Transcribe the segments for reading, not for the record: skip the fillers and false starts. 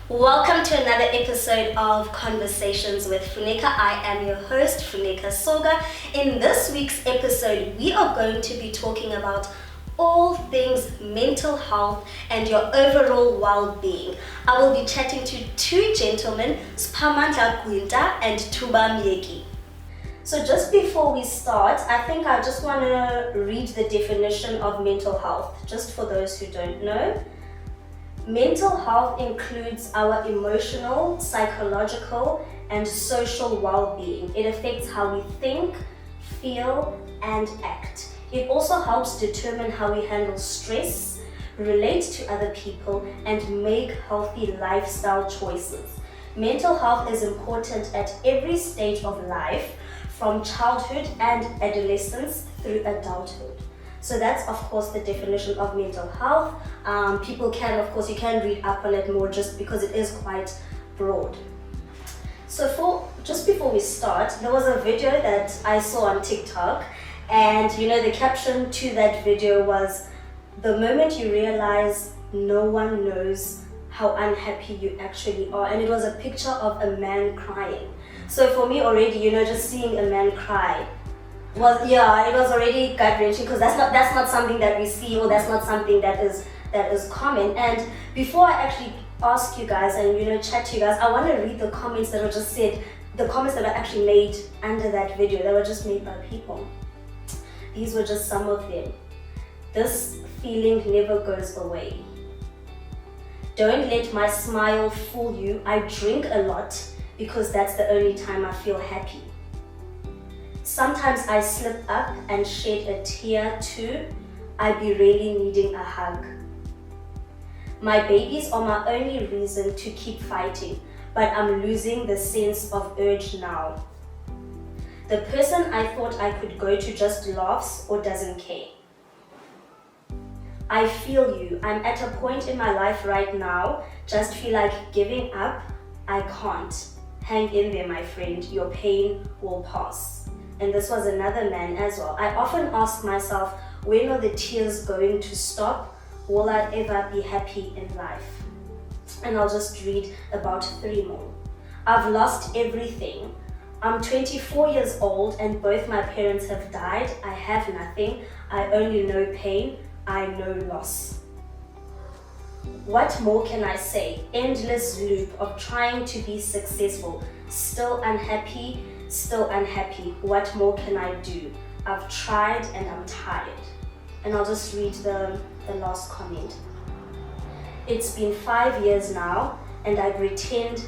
Welcome to another episode of Conversations with Funeka. I am your host, Funeka Soga. In this week's episode, we are going to be talking about all things mental health and your overall well-being. I will be chatting to two gentlemen, Sphamandla Gwinta and Thuba Myeki. So just before we start, I think I just want to read the definition of mental health, just for those who don't know. Mental health includes our emotional, psychological, and social well-being. It affects how we think, feel, and act. It also helps determine how we handle stress, relate to other people, and make healthy lifestyle choices. Mental health is important at every stage of life, from childhood and adolescence through adulthood. So that's of course the definition of mental health. People can, of course, you can read up on it more just because it is quite broad. So just before we start, there was a video that I saw on TikTok, and the caption to that video was, "The moment you realize no one knows how unhappy you actually are," and it was a picture of a man crying. So for me already, just seeing a man cry it was already gut-wrenching, because that's not something that we see, or that's not something that is common. And before I actually ask you guys and chat to you guys, I want to read the comments that were just said, the comments that were actually made under that video, that were just made by people. These were just some of them. "This feeling never goes away. Don't let my smile fool you. I drink a lot because that's the only time I feel happy. Sometimes I slip up and shed a tear too. I be really needing a hug. My babies are my only reason to keep fighting, but I'm losing the sense of urge now. The person I thought I could go to just laughs or doesn't care. I feel you. I'm at a point in my life right now, just feel like giving up. I can't. Hang in there, my friend. Your pain will pass." And this was another man as well. "I often ask myself, when are the tears going to stop? Will I ever be happy in life?" And I'll just read about 3 more. "I've lost everything. I'm 24 years old and both my parents have died. I have nothing. I only know pain. I know loss. What more can I say? Endless loop of trying to be successful. Still unhappy. What more can I do? I've tried and I'm tired." And I'll just read the last comment. "It's been 5 years now and I pretend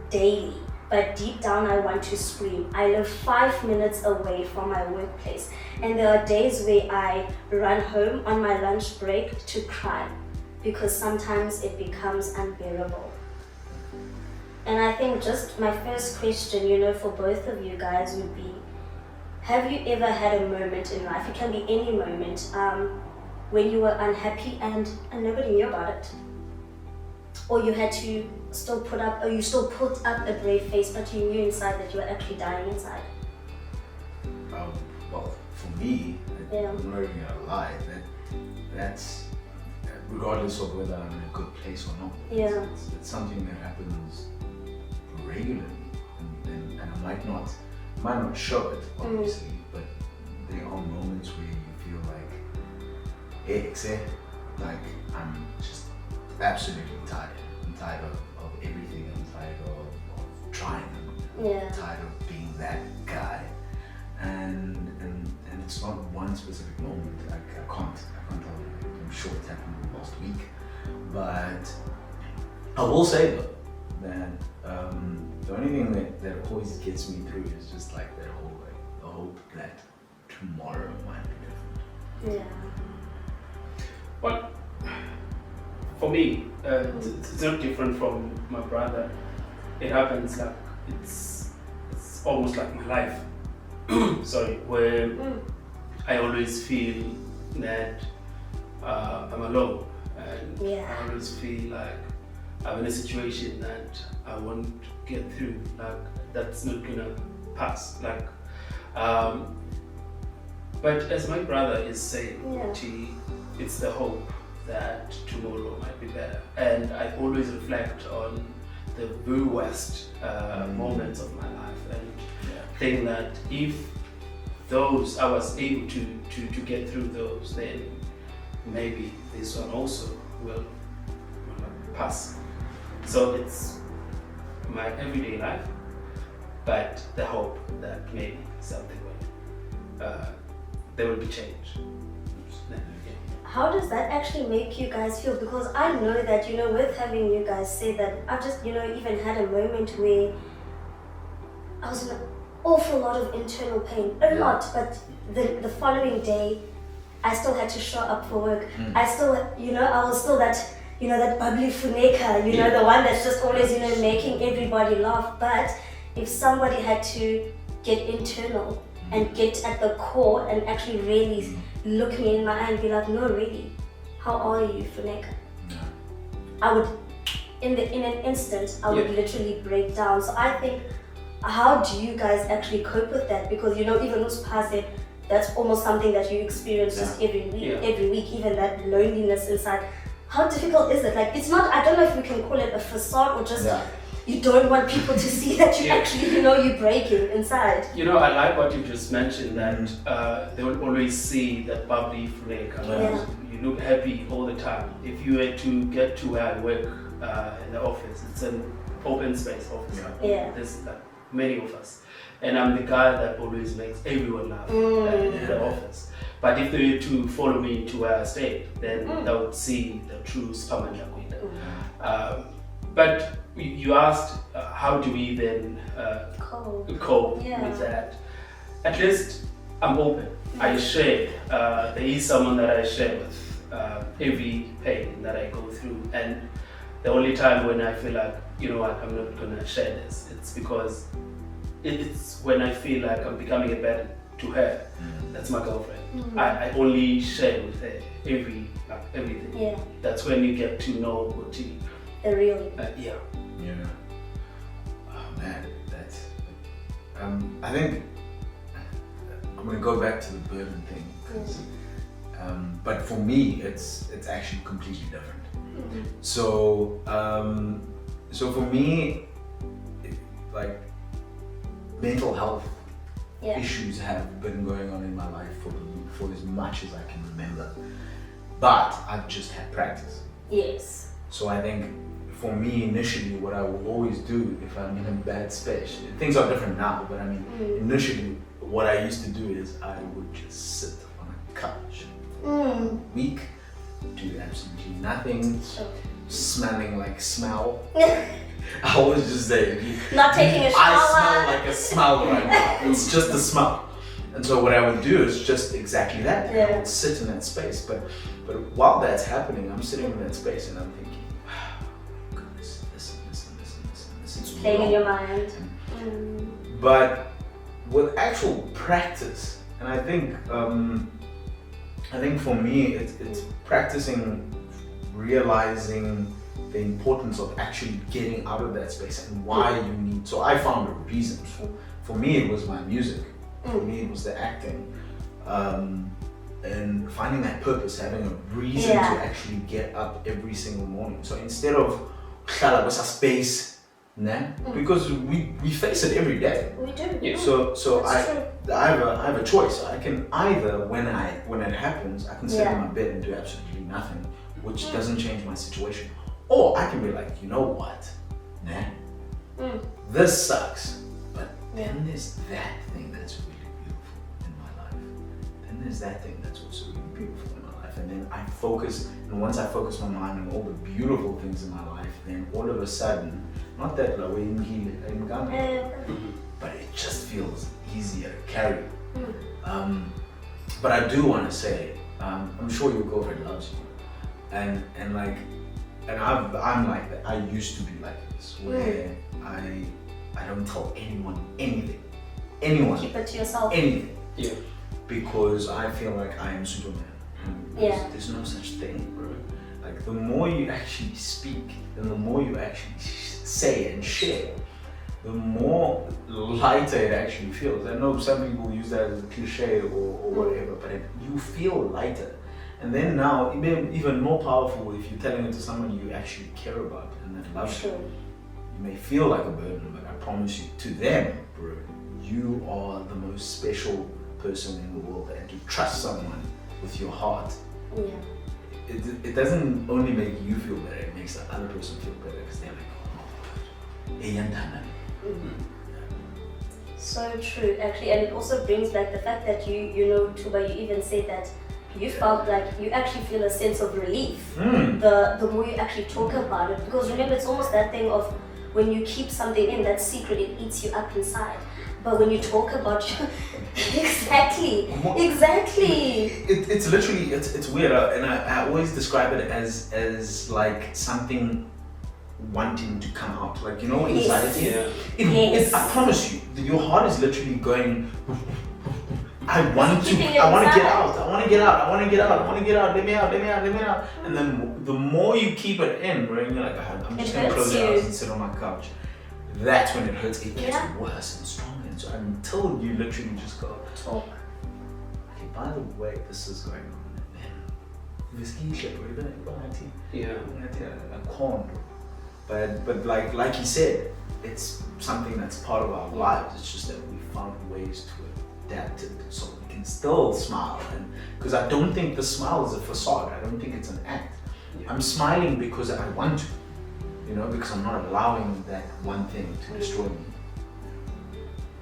daily, but deep down I want to scream. I live 5 minutes away from my workplace, and there are days where I run home on my lunch break to cry, because sometimes it becomes unbearable." And I think just my first question, for both of you guys would be, have you ever had a moment in life, it can be any moment, when you were unhappy and nobody knew about it? Or you had to still put up a brave face, but you knew inside that you were actually dying inside? Well, for me, I'm not even gonna lie, that's regardless of whether I'm in a good place or not. Yeah. It's something that happens regularly, and I might not show it, obviously, but there are moments where you feel like, like I'm just absolutely tired. I'm tired of everything. I'm tired of trying. I'm tired of being that guy. And it's not one specific moment. I can't tell you. I'm sure it happened last week. But I will say though that the only thing that always gets me through is just like that whole the hope that tomorrow might be different. Yeah. Well, for me, it's not different from my brother. It happens like it's almost like my life. Sorry, where I always feel that I'm alone, and I always feel like I'm in a situation that I won't get through, like that's not gonna pass, like but as my brother is saying, it's the hope that tomorrow might be better. And I always reflect on the very worst moments of my life, and think that if I was able to get through those, then maybe this one also will pass. So it's my everyday life, but the hope that maybe something will, there will be change. How does that actually make you guys feel? Because I know that, with having you guys say that, I've just, even had a moment where I was in an awful lot of internal pain. A lot, but the following day, I still had to show up for work. I still, I was still that, that bubbly Funeka, the one that's just always, making everybody laugh. But if somebody had to get internal and get at the core and actually really look me in my eye and be like, no, really, how are you, Funeka? I would, in an instant, I would literally break down. So I think, how do you guys actually cope with that? Because even Spha said, that's almost something that you experience just every week, even that loneliness inside. How difficult is it? Like, it's not, I don't know if we can call it a facade or just you don't want people to see that you actually, you're breaking inside. I like what you just mentioned, that they will always see that bubbly Funeka. You look happy all the time. If you were to get to where I work in the office, it's an open space office. There's like many of us. And I'm the guy that always makes everyone laugh in the office. But if they were to follow me to where I stay, then they would see the true Sphamandla Gwinta. But you asked, how do we then cope with that? At least I'm open. I share. There is someone that I share with every pain that I go through. And the only time when I feel like, I'm not going to share this, it's because it's when I feel like I'm becoming a burden to her. That's my girlfriend. I only share with her everything. That's when you get to know what you really. Oh man, that's. I think I'm gonna go back to the burden thing, but for me, it's actually completely different. So for me, like, mental health issues have been going on in my life for as much as I can remember, but I've just had practice. Yes. So I think for me, initially, what I will always do if I'm in a bad space, things are different now, but I mean, initially, what I used to do is I would just sit on a couch, week, do absolutely nothing, smelling like smell. I always just say, not taking a shower. I smell like a smell right now. It's just a smell. And so what I would do is just exactly that. I would sit in that space. But while that's happening, I'm sitting in that space and I'm thinking, goodness, listen. It's playing in your mind. But with actual practice, and I think for me, it's practicing, realizing the importance of actually getting out of that space and why you need. So I found a reason. For me, it was my music. For me, it was the acting. And finding that purpose, having a reason to actually get up every single morning. So instead of space, because we face it every day. We do. So I have a choice. I can either, when it happens, I can sit in my bed and do absolutely nothing, which doesn't change my situation. Or I can be like, you know what, this sucks, but then there's that thing that's really beautiful in my life. Then there's that thing that's also really beautiful in my life. And then I focus, and once I focus my mind on all the beautiful things in my life, then all of a sudden, not that low, but it just feels easier to carry. But I do want to say, I'm sure your girlfriend loves you, and I'm like that. I used to be like this, where I don't tell anyone anything. Keep it to yourself. Anything. Because I feel like I am Superman. There's no such thing, bro. Like, the more you actually speak and the more you actually say and share, the more lighter it actually feels. I know some people use that as a cliche or whatever, but you feel lighter. And then now, even more powerful if you're telling it to someone you actually care about and that loves you. may feel like a burden, but I promise you, to them, bro, you are the most special person in the world, and to trust someone with your heart, it doesn't only make you feel better, it makes the other person feel better, because they're like, oh, so true, actually, and it also brings back the fact that you know, Thuba, you even said that you felt like you actually feel a sense of relief the more you actually talk about it, because remember, it's almost that thing of when you keep something in, that secret, it eats you up inside. But when you talk about exactly. It's literally, it's weird, and I always describe it as like something wanting to come out, like, you know, anxiety. I promise you, your heart is literally going. I want to get out. Let me out. And then the more you keep it in, right, you're like, I'm just gonna close your eyes and sit on my couch. That's when it hurts. It gets worse and stronger. And so until you literally just go talk. Okay, by the way, this is going on. But like you said, it's something that's part of our lives. It's just that we found ways to adapt it so we can still smile. And because I don't think the smile is a facade. I don't think it's an act. I'm smiling because I want to, you know, because I'm not allowing that one thing to destroy me.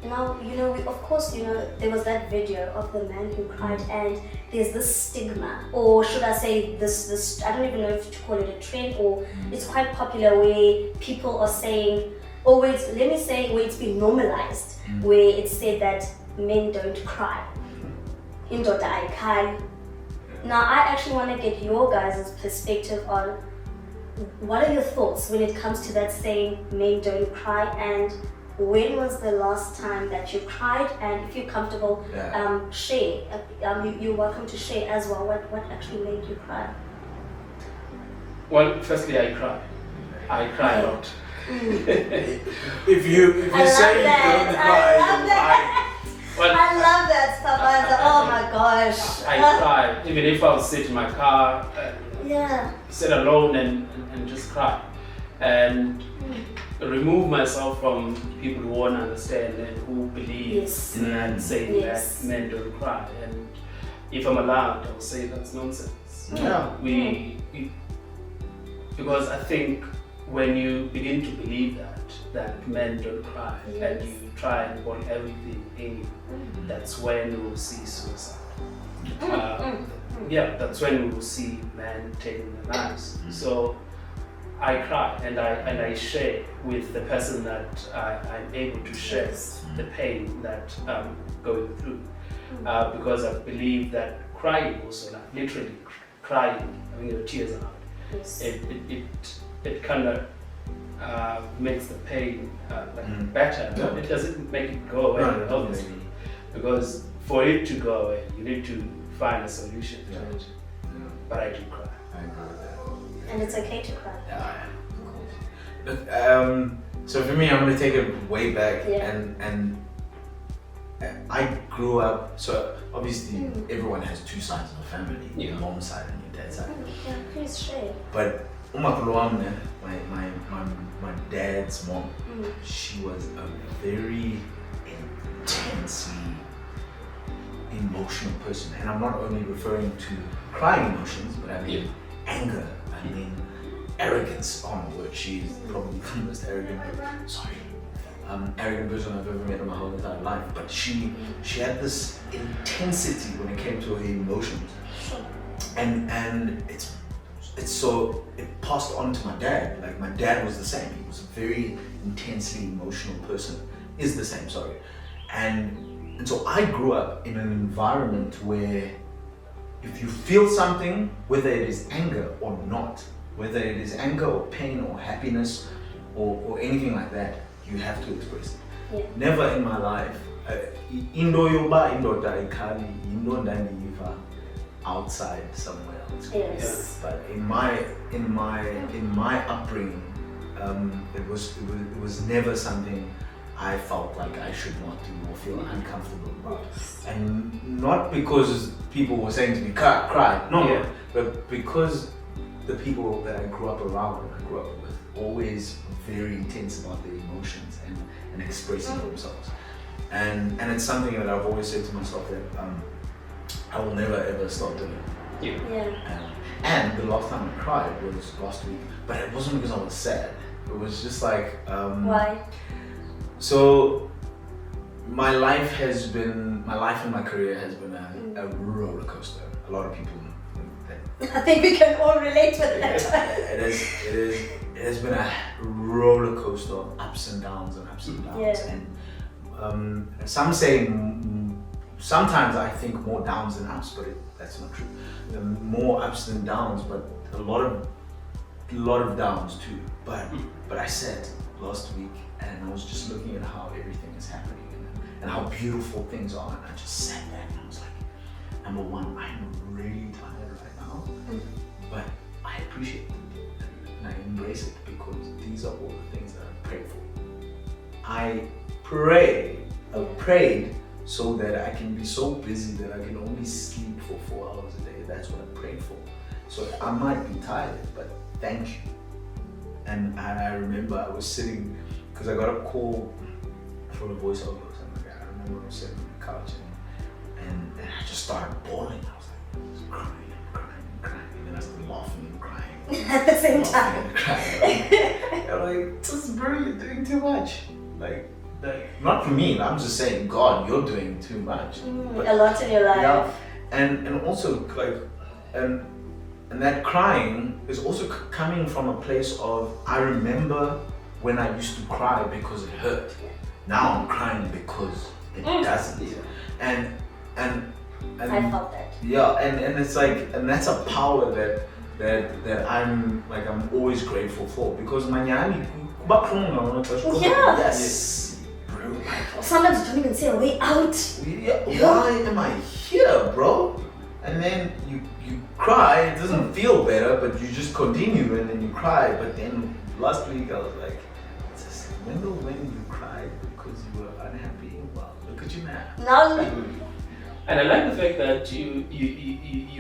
Now, you know, of course, you know, there was that video of the man who cried, and there's this stigma, or should I say this, I don't even know if to call it a trend, or it's quite popular where people are saying, or where it's, let me say, where it's been normalized, where it's said that men don't cry. Indoda ayikali. Now, I actually want to get your guys' perspective on what are your thoughts when it comes to that saying, men don't cry, and when was the last time that you cried? And if you're comfortable, share. You're welcome to share as well. What actually made you cry? Well, firstly, I cry. I cry a lot. If you say you don't cry, well, I love that, Sphamandla. Oh my gosh. I cry, even if I was sit in my car, sit alone and just cry. And remove myself from people who won't understand and who believe in that saying that men don't cry. And if I'm allowed, I'll say that's nonsense. Because I think when you begin to believe that men don't cry, and you try and put everything in you, that's when you will see suicide. That's when we will see men taking their lives. So I cry and I share with the person that I'm able to share the pain that I'm going through, because I believe that crying also, like literally crying, having your tears out, it kind of makes the pain better. But it doesn't make it go away, obviously, because for it to go away, you need to find a solution to it. But I do cry. I agree with that. And it's okay to cry. So for me, I'm going to take it way back, and I grew up, so obviously everyone has two sides of the family, your mom's side and your dad's side. Please share. But my dad's mom, she was a very intensely emotional person. And I'm not only referring to crying emotions, but I mean anger, I mean arrogance. Oh my word, she's probably the most arrogant person I've ever met in my whole entire life. But she had this intensity when it came to her emotions, and it passed on to my dad. Like my dad was the same. He was a very intensely emotional person. Is the same, sorry. And so I grew up in an environment where if you feel something, whether it is anger or not, whether it is anger or pain or happiness or anything like that, you have to express it. Never in my life, outside somewhere else. But in my upbringing, it was never something I felt like I should not do or feel uncomfortable about. And not because people were saying to me, cry, no, but because the people that I grew up around and I grew up with always very intense about their emotions and expressing themselves. And it's something that I've always said to myself that I will never ever stop doing. And the last time I cried was last week, but it wasn't because I was sad. It was just like why? So my life and my career has been a roller coaster. A lot of people think I think we can all relate with that. It has been a roller coaster of ups and downs. And some say sometimes I think more downs than ups, but that's not true. More ups than downs, but a lot of downs too. But I sat last week and I was just looking at how everything is happening and how beautiful things are, and I just sat back and I was like, number one, I'm really tired right now, but I appreciate it and I embrace it because these are all the things that I pray for. I prayed so that I can be so busy that I can only sleep for 4 hours a day. That's what I prayed for. So I might be tired, but thank you. And I remember I was sitting, because I got a call from a voiceover or something like that. I remember I was sitting on the couch and I just started bawling. I was like crying. And then I started laughing and crying. At the same time. I'm like, just bro, you're doing too much. Like, not for me, I'm just saying, God, you're doing too much. A lot in your life. Yeah, and also like, and that crying is also coming from a place of, I remember when I used to cry because it hurt. Now I'm crying because it doesn't. And I felt that. Yeah, and it's like, and that's a power that I'm always grateful for, because manyani, yes. Sometimes you don't even see a way out. Why am I here, bro? And then you cry, it doesn't feel better, but you just continue and then you cry. But then last week I was like, remember when you cried because you were unhappy? Well, look at you now. And I like the fact that you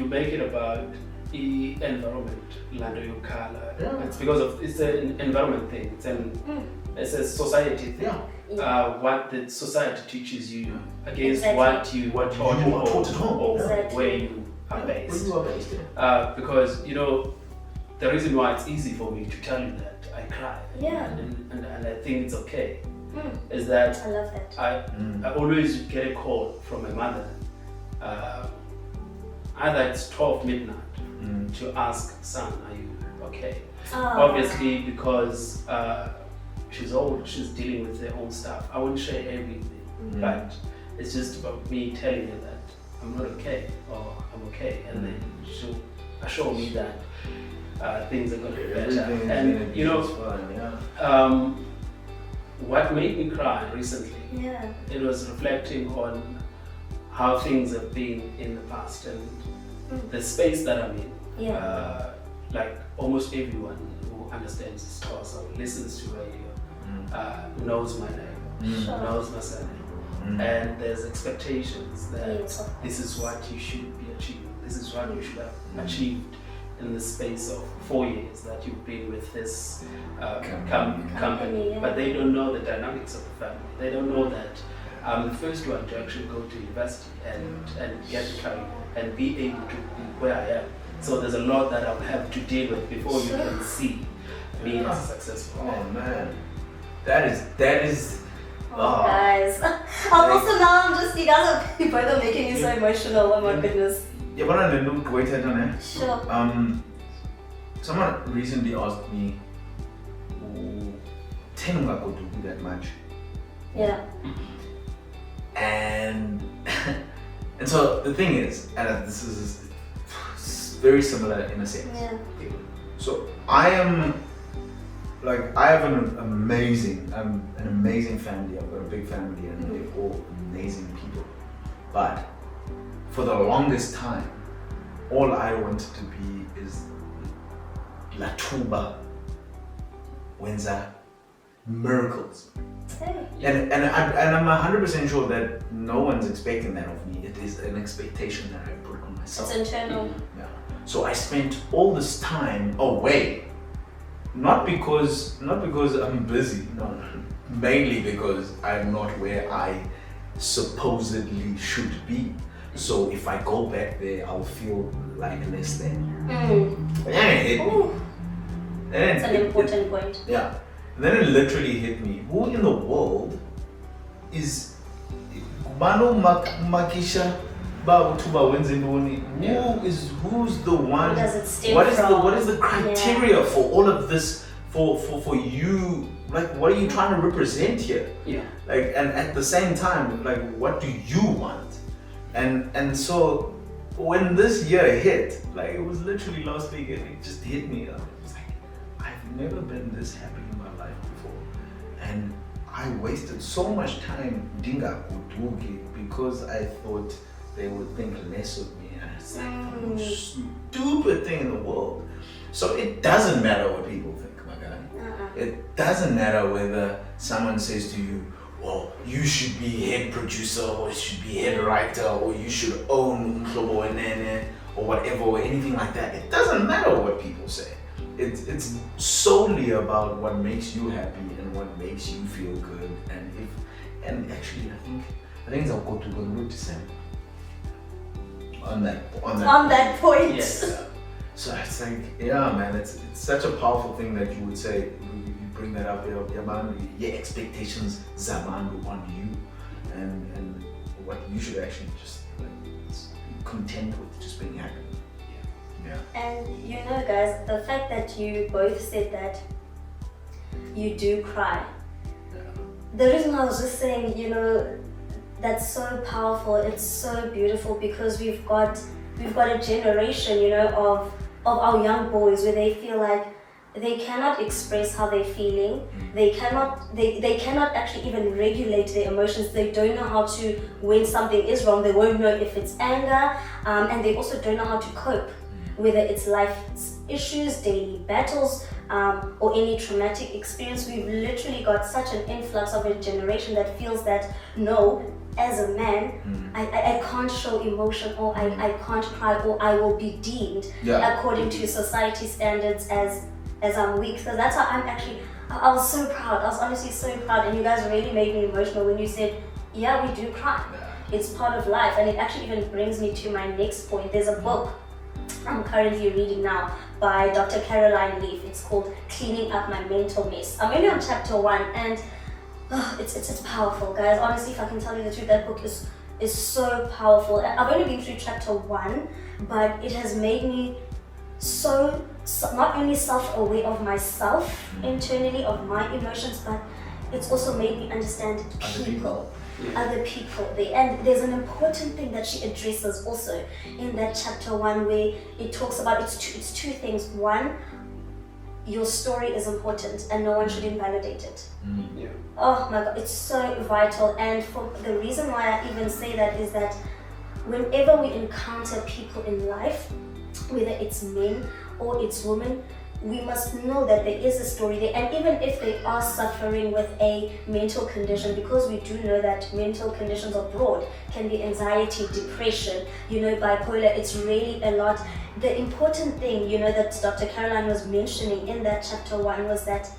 make it about the environment, land your color. It's because of, it's an environment thing. It's a society thing. What the society teaches you against what you were taught at home, or where you are based. Because the reason why it's easy for me to tell you that I cry, and I think it's okay, is that I love that. I always get a call from my mother, either it's 12 midnight, to ask, son, are you okay? Obviously, because she's old, she's dealing with her own stuff. I wouldn't share everything, but it's just about me telling her that I'm not okay, or I'm okay, and then she'll assure me that things are going to be better. And what made me cry recently, it was reflecting on how things have been in the past and the space that I'm in. Like almost everyone who understands this talk or listens to radio knows my name, knows my surname, and there's expectations that this is what you should be achieving, this is what you should have achieved in the space of 4 years that you've been with this company. But they don't know the dynamics of the family. They don't know that I'm the first one to actually go to university and get the career and be able to be where I am. So there's a lot that I'll have to deal with before you can see me as successful. Oh man, that is. Guys, also now you guys are both making me so emotional. Oh my goodness. Yeah, but I didn't wait on it. Sure. Someone recently asked me, "Tenunga go to do that much?" Yeah. And so the thing is, and this is very similar in a sense. Yeah. So I have an amazing family. I've got a big family, and they're all amazing people. But for the longest time, all I wanted to be is Thuba Wenza miracles. And I'm 100% sure that no one's expecting that of me. It is an expectation that I put on myself. It's internal. Yeah. So I spent all this time away, not because I'm busy, no, mainly because I'm not where I supposedly should be. So if I go back there, I'll feel like less than. That's an important point. Yeah. And then it literally hit me. Who in the world is Manu Makisha Babu Thuba Myeki? Who's the one? Who does it stem what from? is the criteria for all of this for you? Like, what are you trying to represent here? Yeah. Like, and at the same time, like, what do you want? And so when this year hit, like, it was literally last week, and it just hit me. It was like, I've never been this happy in my life before, and I wasted so much time dinga kudugi because I thought they would think less of me, and it's like the most stupid thing in the world. So it doesn't matter what people think, my guy. It doesn't matter whether someone says to you, well, you should be head producer, or you should be head writer, or you should own Umhlobo Enene, or whatever, or anything like that. It doesn't matter what people say. It's solely about what makes you happy and what makes you feel good. And actually, I think I'll go to December on that point. Yes. So it's like, yeah, man, it's such a powerful thing that you would say. You bring that up, your expectations zabandu on you, and what you should actually just be content with just being happy. Yeah. And you know, guys, the fact that you both said that you do cry. The reason I was just saying, that's so powerful. It's so beautiful because we've got a generation, of our young boys where they feel like they cannot express how they're feeling. They cannot actually even regulate their emotions. They don't know how to, when something is wrong, they won't know if it's anger, and they also don't know how to cope, whether it's life issues, daily battles, or any traumatic experience. We've literally got such an influx of a generation that feels that, no, as a man, I can't show emotion, or I can't cry, or I will be deemed according to society standards as I'm weak. So that's why I was so proud. I was honestly so proud, and you guys really made me emotional when you said, yeah, we do cry. It's part of life. And it actually even brings me to my next point. There's a book I'm currently reading now by Dr. Caroline Leaf. It's called Cleaning Up My Mental Mess. I'm only on chapter 1, and it's powerful, guys. Honestly, if I can tell you the truth, that book is so powerful. I've only been through chapter 1, but it has made me so not only self-aware of myself internally, of my emotions, but it's also made me understand other people. And there's an important thing that she addresses also in that chapter 1, where it talks about it's two things. One, your story is important and no one should invalidate it. Oh my God, it's so vital. And for the reason why I even say that is that whenever we encounter people in life, whether it's men or it's women, we must know that there is a story there. And even if they are suffering with a mental condition, because we do know that mental conditions are broad, can be anxiety, depression, bipolar, it's really a lot. The important thing, that Dr. Caroline was mentioning in that chapter 1 was that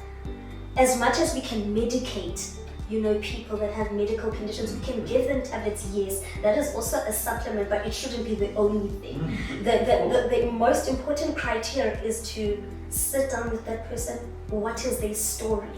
as much as we can medicate, people that have medical conditions, we can give them tablets, yes, that is also a supplement, but it shouldn't be the only thing. The most important criteria is to sit down with that person. What is their story?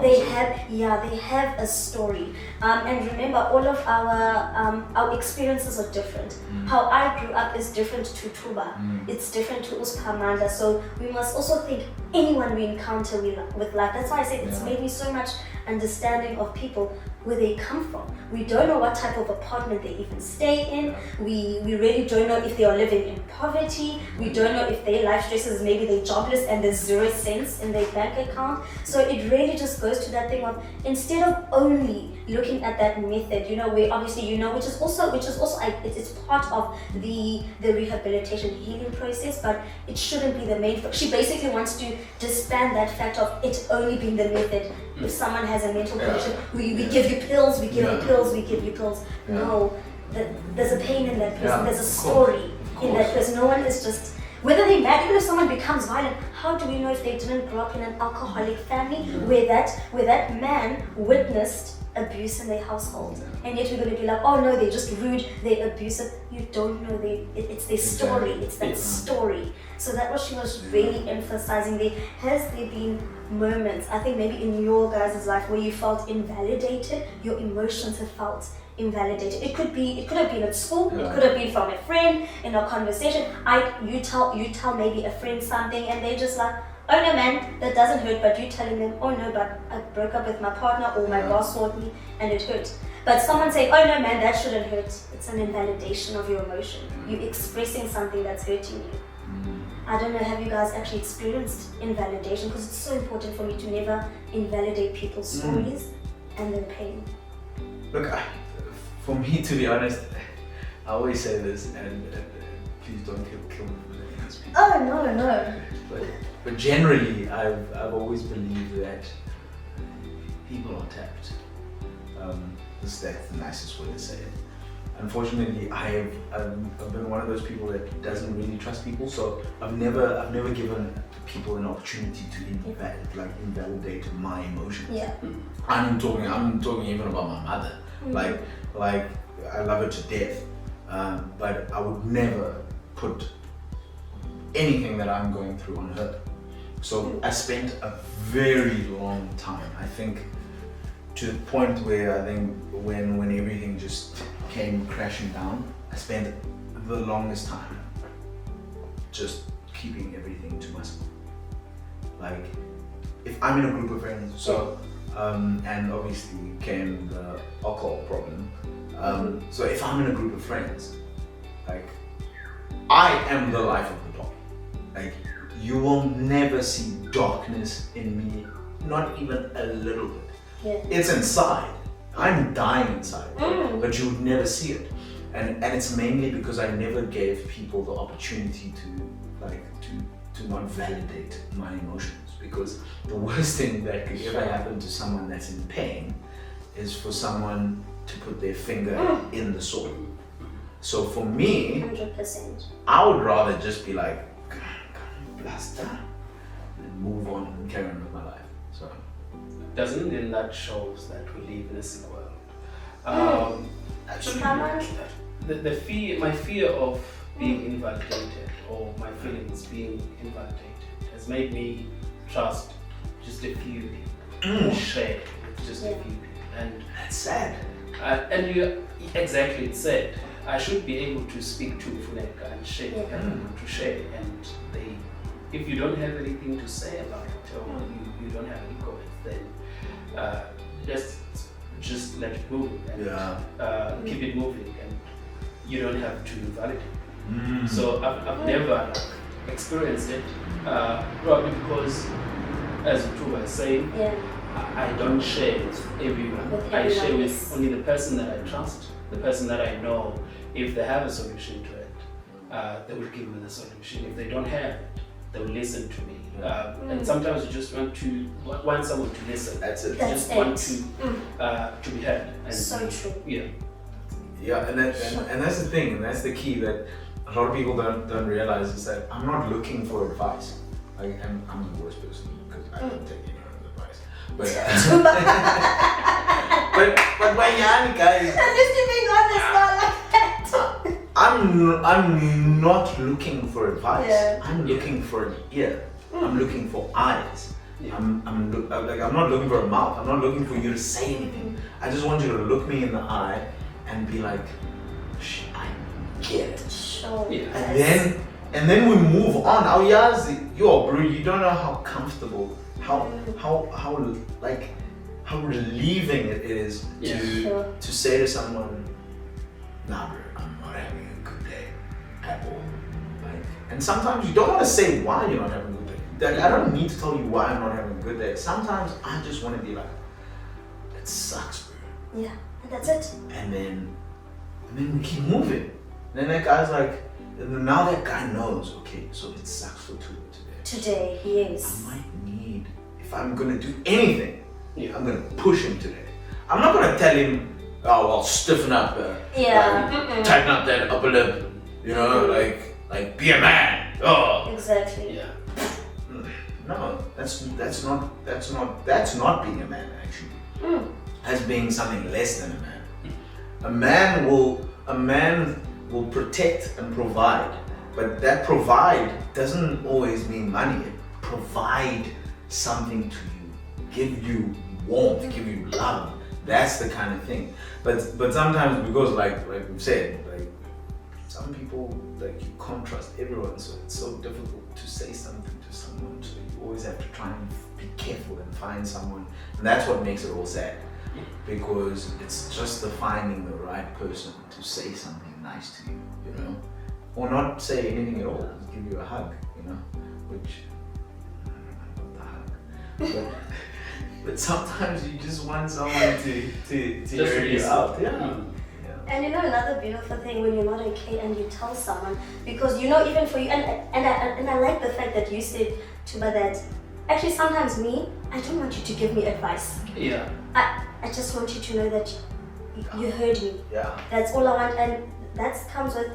They have a story. And remember, all of our experiences are different. How I grew up is different to Thuba. It's different to Sphamandla. So we must also think anyone we encounter with life. That's why I say it's made me so much understanding of people, where they come from. We don't know what type of apartment they even stay in. We really don't know if they are living in poverty. We don't know if their life stresses, maybe they're jobless and there's 0 cents in their bank account. So it really just goes to that thing of, instead of only looking at that method, where obviously, which is also it's part of the rehabilitation healing process, but it shouldn't be the main. She basically wants to disband that fact of it only being the method. If someone has a mental condition, we give you pills, we give you pills. No, there's a pain in that person, there's a story in that person. No one is just whether they're mad, even if someone becomes violent, how do we know if they didn't grow up in an alcoholic family where that man witnessed abuse in their household? And yet we're going to be like, oh no, they're just rude, they're abusive. You don't know, it's their story, it's that story. So that was she was really emphasizing there. Has there been moments, I think maybe in your guys' life, where you felt invalidated, your emotions have felt invalidated? It could have been at school, it could have been from a friend in a conversation. You tell maybe a friend something and they're just like, oh no man, that doesn't hurt, but you telling them, oh no, but I broke up with my partner or my boss told me and it hurt. But someone saying, oh no man, that shouldn't hurt. It's an invalidation of your emotion. You're expressing something that's hurting you. I don't know, have you guys actually experienced invalidation? Because it's so important for me to never invalidate people's stories and their pain. Look, for me, to be honest, I always say this, and please don't kill me for letting this speak. Oh no. But generally, I've always believed that people are tapped. That's the nicest way to say it. Unfortunately, I've been one of those people that doesn't really trust people, so I've never given people an opportunity to invalidate my emotions. Yeah. I'm talking even about my mother. Like I love her to death, but I would never put anything that I'm going through on her. So I spent a very long time, I think, to the point where I think when everything just came crashing down, I spent the longest time just keeping everything to myself. Like, if I'm in a group of friends, and obviously came the alcohol problem. So if I'm in a group of friends, like, I am the life of the party. Like, you will never see darkness in me, not even a little bit. Yeah. It's inside. I'm dying inside, but you would never see it. And it's mainly because I never gave people the opportunity to not validate my emotions. Because the worst thing that could ever happen to someone that's in pain is for someone to put their finger in the soil. So for me, 100%. I would rather just be like, blasta, and move on and carry on with my life. So doesn't then that shows that we live in a sick world? My fear of being invalidated, or my feelings being invalidated, has made me trust just a few people, share with just a few people, and that's sad. And you exactly it's said. I should be able to speak to Funeka and share, to share, and if you don't have anything to say about it, or you don't have any comments, then just let it move and keep it moving, and you don't have to validate. So I've never experienced it, probably because, as Thuba is saying, I don't share with everyone. I share with only the person that I trust, the person that I know. If they have a solution to it, they will give me the solution. If they don't have it, they will listen to me. And sometimes you just want someone to listen. That's it. You just want to be heard. And, so true. Yeah, and that's the thing, and that's the key that a lot of people don't realize, is that I'm not looking for advice. I'm the worst person because I don't take anyone's advice. But my young guys, At least you're being honest, not like that. I'm not looking for advice. Yeah. I'm looking for an ear. I'm looking for eyes. Yeah. I'm not looking for a mouth. I'm not looking for you to say anything. I just want you to look me in the eye and be like, I get it. Sure. Yeah. And then we move on. Bro, you don't know how comfortable, how relieving it is to say to someone, nah bro, I'm not having a good day at all. And sometimes you don't want to say why you're not having a good day. I don't need to tell you why I'm not having a good day. Sometimes I just want to be like, it sucks, bro. Yeah, and that's it. And then we keep moving. Then that guy's like, now that guy knows, okay, so it sucks for Thuba today. Yes. I might need, if I'm gonna do anything, I'm gonna push him today. I'm not gonna tell him, oh well, stiffen up, tighten up that upper lip, like be a man. Oh, exactly. yeah. No, that's not being a man actually. That's being something less than a man. A man will protect and provide, but that provide doesn't always mean money. It provide something to you, give you warmth, give you love. That's the kind of thing. But sometimes, because like we've said, like some people, like you can't trust everyone, so it's so difficult to say something to someone. So you always have to try and be careful and find someone, and that's what makes it all sad. Because it's just the finding the right person to say something nice to you, you know, or not say anything at all, just give you a hug, you know, which I don't know about the hug, but sometimes you just want someone to hear you out, yeah. And you know another beautiful thing when you're not okay and you tell someone, because you know even for you, and I like the fact that you said Thuba that actually sometimes I don't want you to give me advice. Yeah. I just want you to know that you heard me. Yeah. That's all I want, and that comes with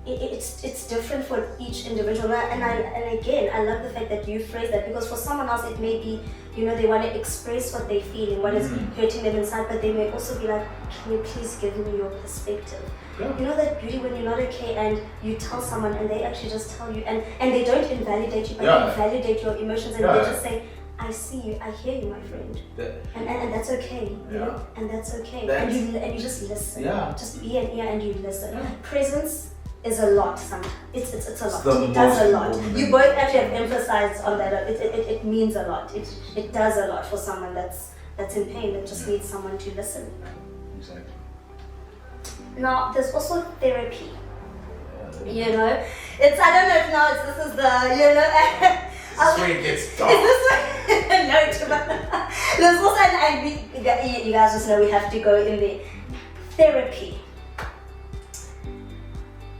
it's different for each individual. And again, I love the fact that you phrase that, because for someone else it may be, you know, they want to express what they're feeling, what is hurting them inside, but they may also be like, can you please give me your perspective? Yeah. You know that beauty when you're not okay and you tell someone and they actually just tell you, and they don't invalidate you, but they validate your emotions, and they just say, I see you, I hear you, my friend, and that's okay, you know, and that's okay, and you just listen, just be an ear and you listen. Presence is a lot. Sometimes it's a lot. It does a lot. You both actually have emphasized on that. It means a lot. It does a lot for someone that's in pain, that just needs someone to listen. Exactly. Now there's also therapy. You know, it's, I don't know if now this is the, you know. This way it gets dark. No, there's also, and you guys just know we have to go in there. Therapy.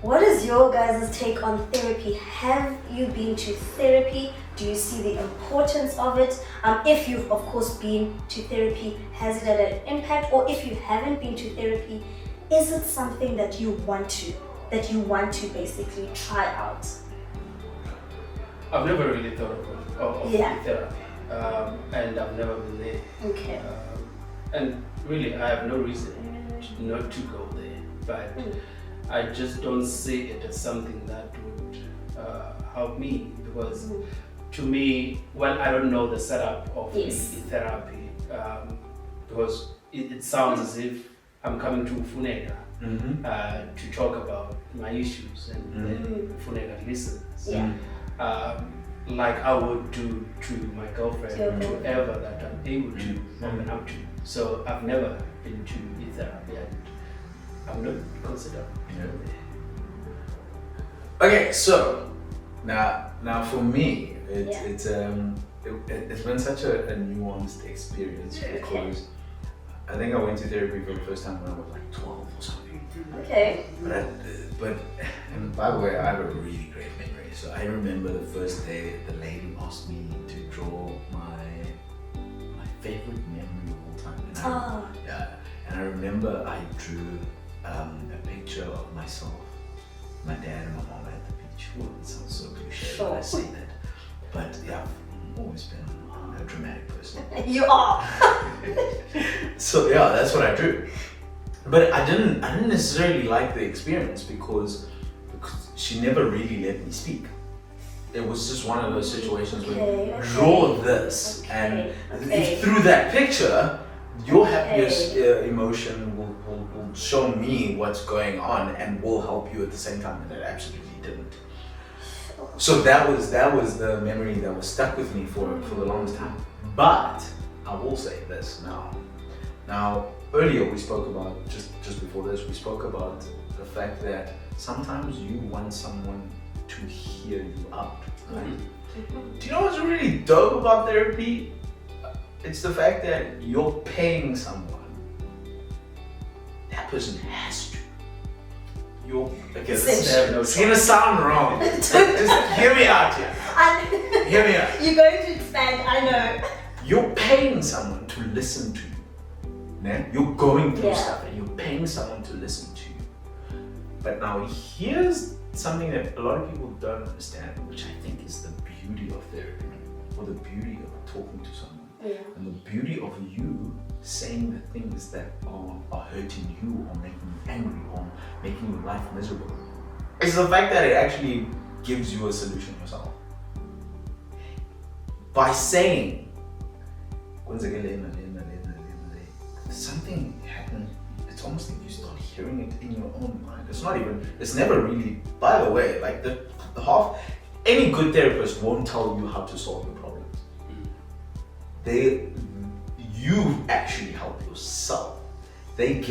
What is your guys' take on therapy? Have you been to therapy? Do you see the importance of it? If you've of course been to therapy, has it had an impact? Or if you haven't been to therapy, is it something that you want to basically try out? I've never really thought of therapy, and I've never been there. Okay. And really, I have no reason not to go there, but I just don't see it as something that would help me, because to me, well, I don't know the setup of the therapy, because it sounds as if I'm coming to Funeka to talk about my issues, and then Funeka listens. Yeah. Like I would do to my girlfriend, or to whoever that I'm able to open up to. So I've never been to therapy, and I'm not considered. Okay, so now for me, it's been such a nuanced experience, because I think I went to therapy for the first time when I was like 12 or something. Okay. But and by the way, I have a really great memory. So I remember the first day the lady asked me to draw my favorite memory of all time. And I remember I drew a picture of myself, my dad and my mom at the beach. Well, it sounds so cliche when I say that, but yeah, I've always been a dramatic person. You are. So yeah, that's what I drew. But I didn't necessarily like the experience because she never really let me speak. It was just one of those situations where draw this, and if through that picture your happiest emotion will show me what's going on and will help you at the same time, and it absolutely didn't. So that was the memory that was stuck with me for the longest time. But I will say this now. Now earlier we spoke about, just before this, we spoke about the fact that sometimes you want someone to hear you out, right? Do you know what's really dope about therapy? It's the fact that you're paying someone. That person has to. It's gonna sound wrong. Just hear me out here. Hear me out. You're going to expand, I know. You're paying someone to listen to you. Yeah? You're going through stuff and you're paying someone to listen to you. But now here's something that a lot of people don't understand, which I think is the beauty of therapy, or the beauty of talking to someone, and the beauty of you saying the things that are hurting you, or making you angry, or making your life miserable. It's the fact that it actually gives you a solution yourself. By saying, something happens, it's almost like you start hearing it in your own mind. It's never really, by the way, like any good therapist won't tell you how to solve your problems. You actually help yourself. They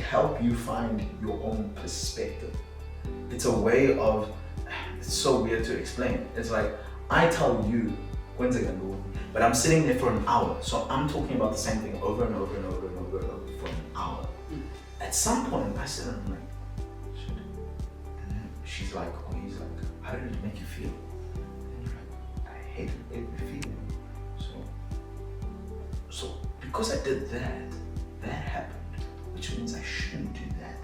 help you find your own perspective. It's a way of, it's so weird to explain. It's like, I tell you, but I'm sitting there for an hour, so I'm talking about the same thing over and over and over and over and over for an hour. At some point, I said, I'm like, shit. And then she's like, or he's like, how did it make you feel? And you're like, I hated every feeling. So because I did that happened, which means I shouldn't do that.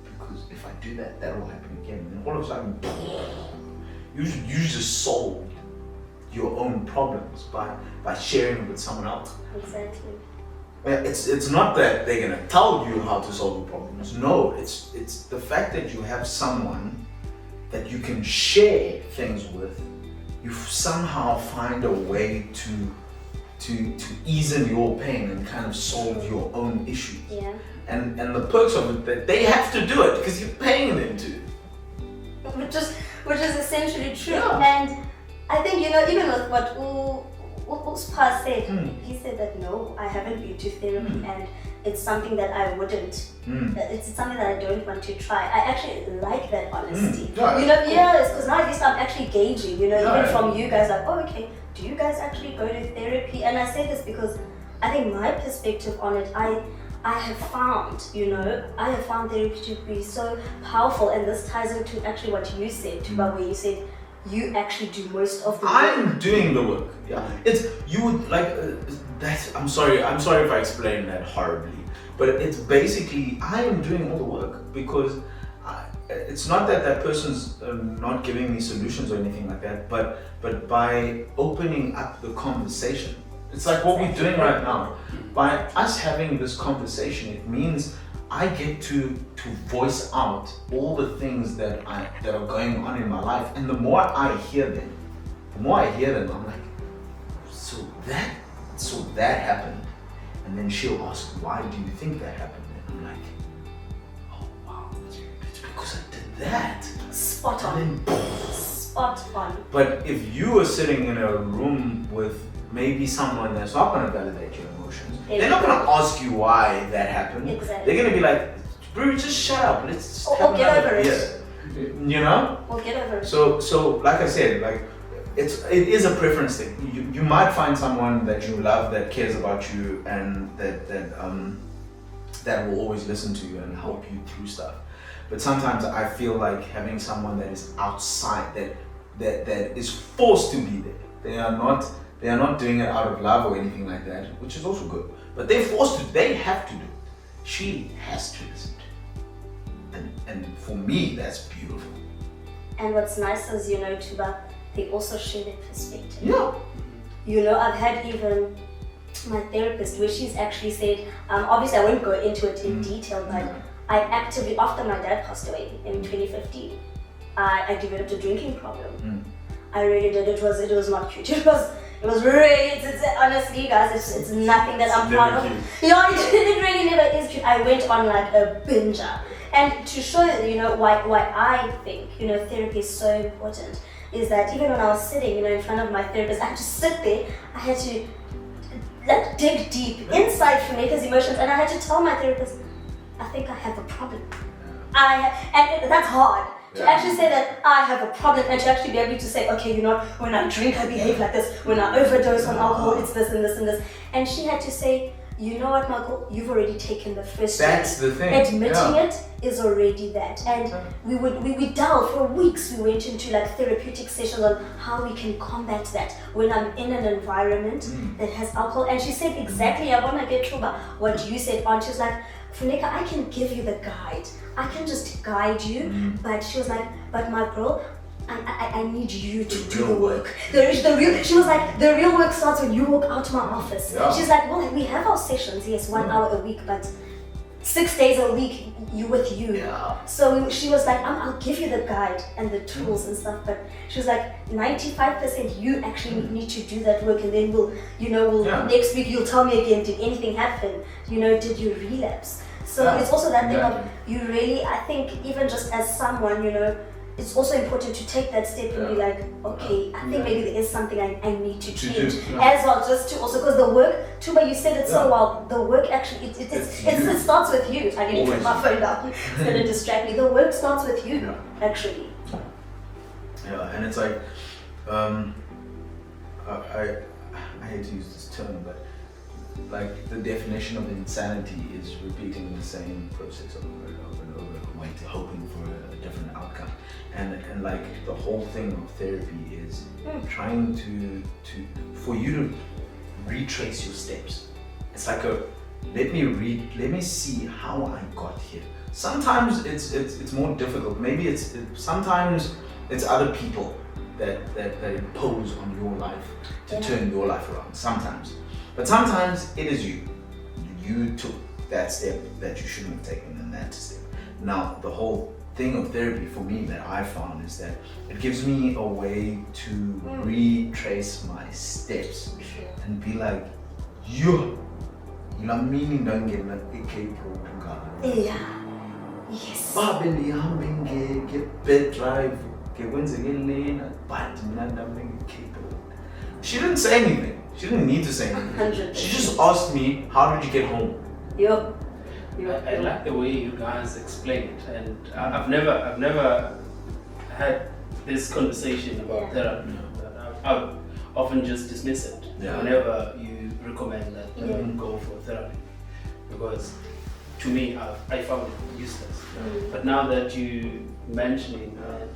Because if I do that, that will happen again. And all of a sudden, you just solved your own problems by sharing it with someone else. Exactly. It's not that they're gonna tell you how to solve your problems. No, it's the fact that you have someone that you can share things with. You somehow find a way to ease in your pain and kind of solve your own issues. Yeah. And the perks of it, that they have to do it because you're paying them to. Which is essentially true. Yeah. And I think, even with what Uspa said, he said that no, I haven't been to therapy and it's something that I wouldn't. It's something that I don't want to try. I actually like that honesty. Yes, because now at least I'm actually gauging, even from you guys, like, oh, okay, do you guys actually go to therapy? And I say this because I think my perspective on it, I have found therapy to be so powerful, and this ties into actually what you said, Thuba, where you said you actually do most of the work. I'm doing the work. Yeah, I'm sorry if I explained that horribly, but it's basically I am doing all the work because it's not that person's not giving me solutions or anything like that, but by opening up the conversation. It's like what we're doing right now. By us having this conversation, it means I get to voice out all the things that are going on in my life. And the more I hear them, I'm like, so that happened. And then she'll ask, why do you think that happened? And I'm like, oh wow, it's because I did that. Spot on. Spot on. But if you were sitting in a room with maybe someone that's not going to validate your emotions, they're not going to ask you why that happened. Exactly. They're going to be like, bro, just shut up. Let's just or get over it. Or get over it. So like I said, like it is a preference thing. You might find someone that you love, that cares about you, and that will always listen to you and help you through stuff. But sometimes I feel like having someone that is outside, that is forced to be there. They are not doing it out of love or anything like that, which is also good. But they're forced to. They have to do it. She has to listen to it. And for me, that's beautiful. And what's nice is, Thuba, they also share their perspective. Yeah. I've had even my therapist where she's actually said, obviously I won't go into it in detail, but I actively, after my dad passed away in 2015, I developed a drinking problem. I really did. It was not cute. It was really, honestly guys, it's nothing that I'm proud of. Yeah, it really never is cute. I went on like a binger. And to show why I think, therapy is so important, is that even when I was sitting, in front of my therapist, I had to sit there, I had to like dig deep inside Funeka's emotions, and I had to tell my therapist, I think I have a problem. And that's hard. To actually say that I have a problem, and to actually be able to say, okay, when I drink, I behave like this. When I overdose on alcohol, it's this and this and this. And she had to say, you know what, Michael? You've already taken the first That's step. the thing. Admitting it is already that. And we delved for weeks. We went into like therapeutic sessions on how we can combat that when I'm in an environment that has alcohol. And she said exactly, I want to get Thuba, what you said on. She was like, Funeka, I can give you the guide. I can just guide you. But she was like, but my girl, I need you to do the work. She was like, the real work starts when you walk out of my office. Yeah. She's like, well, we have our sessions, yes, 1 hour a week, but 6 days a week, you with you. Yeah. So she was like, I'll give you the guide and the tools and stuff, but she was like, 95% you actually need to do that work, and then we'll next week you'll tell me again, did anything happen? Did you relapse? So it's also that thing of, you really, I think, even just as someone, it's also important to take that step and be like, okay, I think maybe there is something I need to change as well, just to also, because the work, Thuba, you said it so well, the work actually, it starts with you. I need to put my phone down, it's going to distract me. The work starts with you, actually. Yeah, and it's like, I hate to use this term, but like the definition of insanity is repeating the same process over and over and over, hoping for a different outcome. And like the whole thing of therapy is trying to for you to retrace your steps. It's like let me see how I got here. Sometimes it's more difficult. Maybe sometimes it's other people that impose on your life to turn your life around. Sometimes. But sometimes it is you. You took that step that you shouldn't have taken, and that step. Now, the whole thing of therapy for me that I found is that it gives me a way to retrace my steps and be like, yo, meaning don't get like Cape Road. Yeah. Yes. Get bed drive, get wins again lane, but Cape Road. She didn't say anything. She didn't need to say anything. 100%. She just asked me, how did you get home? Yup. I like the way you guys explained, and I've never had this conversation about therapy. I often just dismiss it whenever you recommend that go for therapy, because to me I found it useless. But now that you mentioning that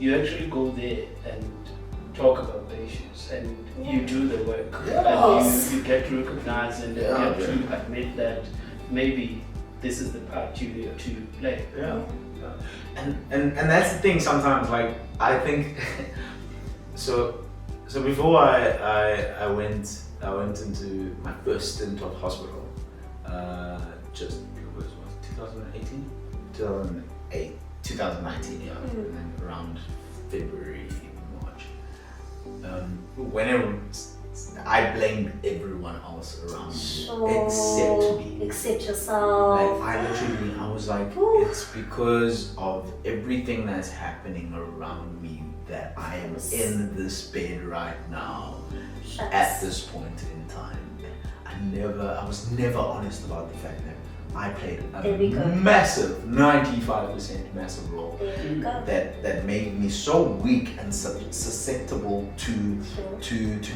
you actually go there and talk about the issues and you do the work and you get recognized and you get to admit that maybe this is the part you need to play. And that's the thing sometimes, like I think so before I went into my first stint of hospital, just it was 2018? 2019, and then around February, March. Whenever I blamed everyone else around me except me. Except yourself. Like I was like, it's because of everything that's happening around me that I am in this bed right now at this point in time. I was never honest about the fact that I played a massive 95% massive role that made me so weak and susceptible to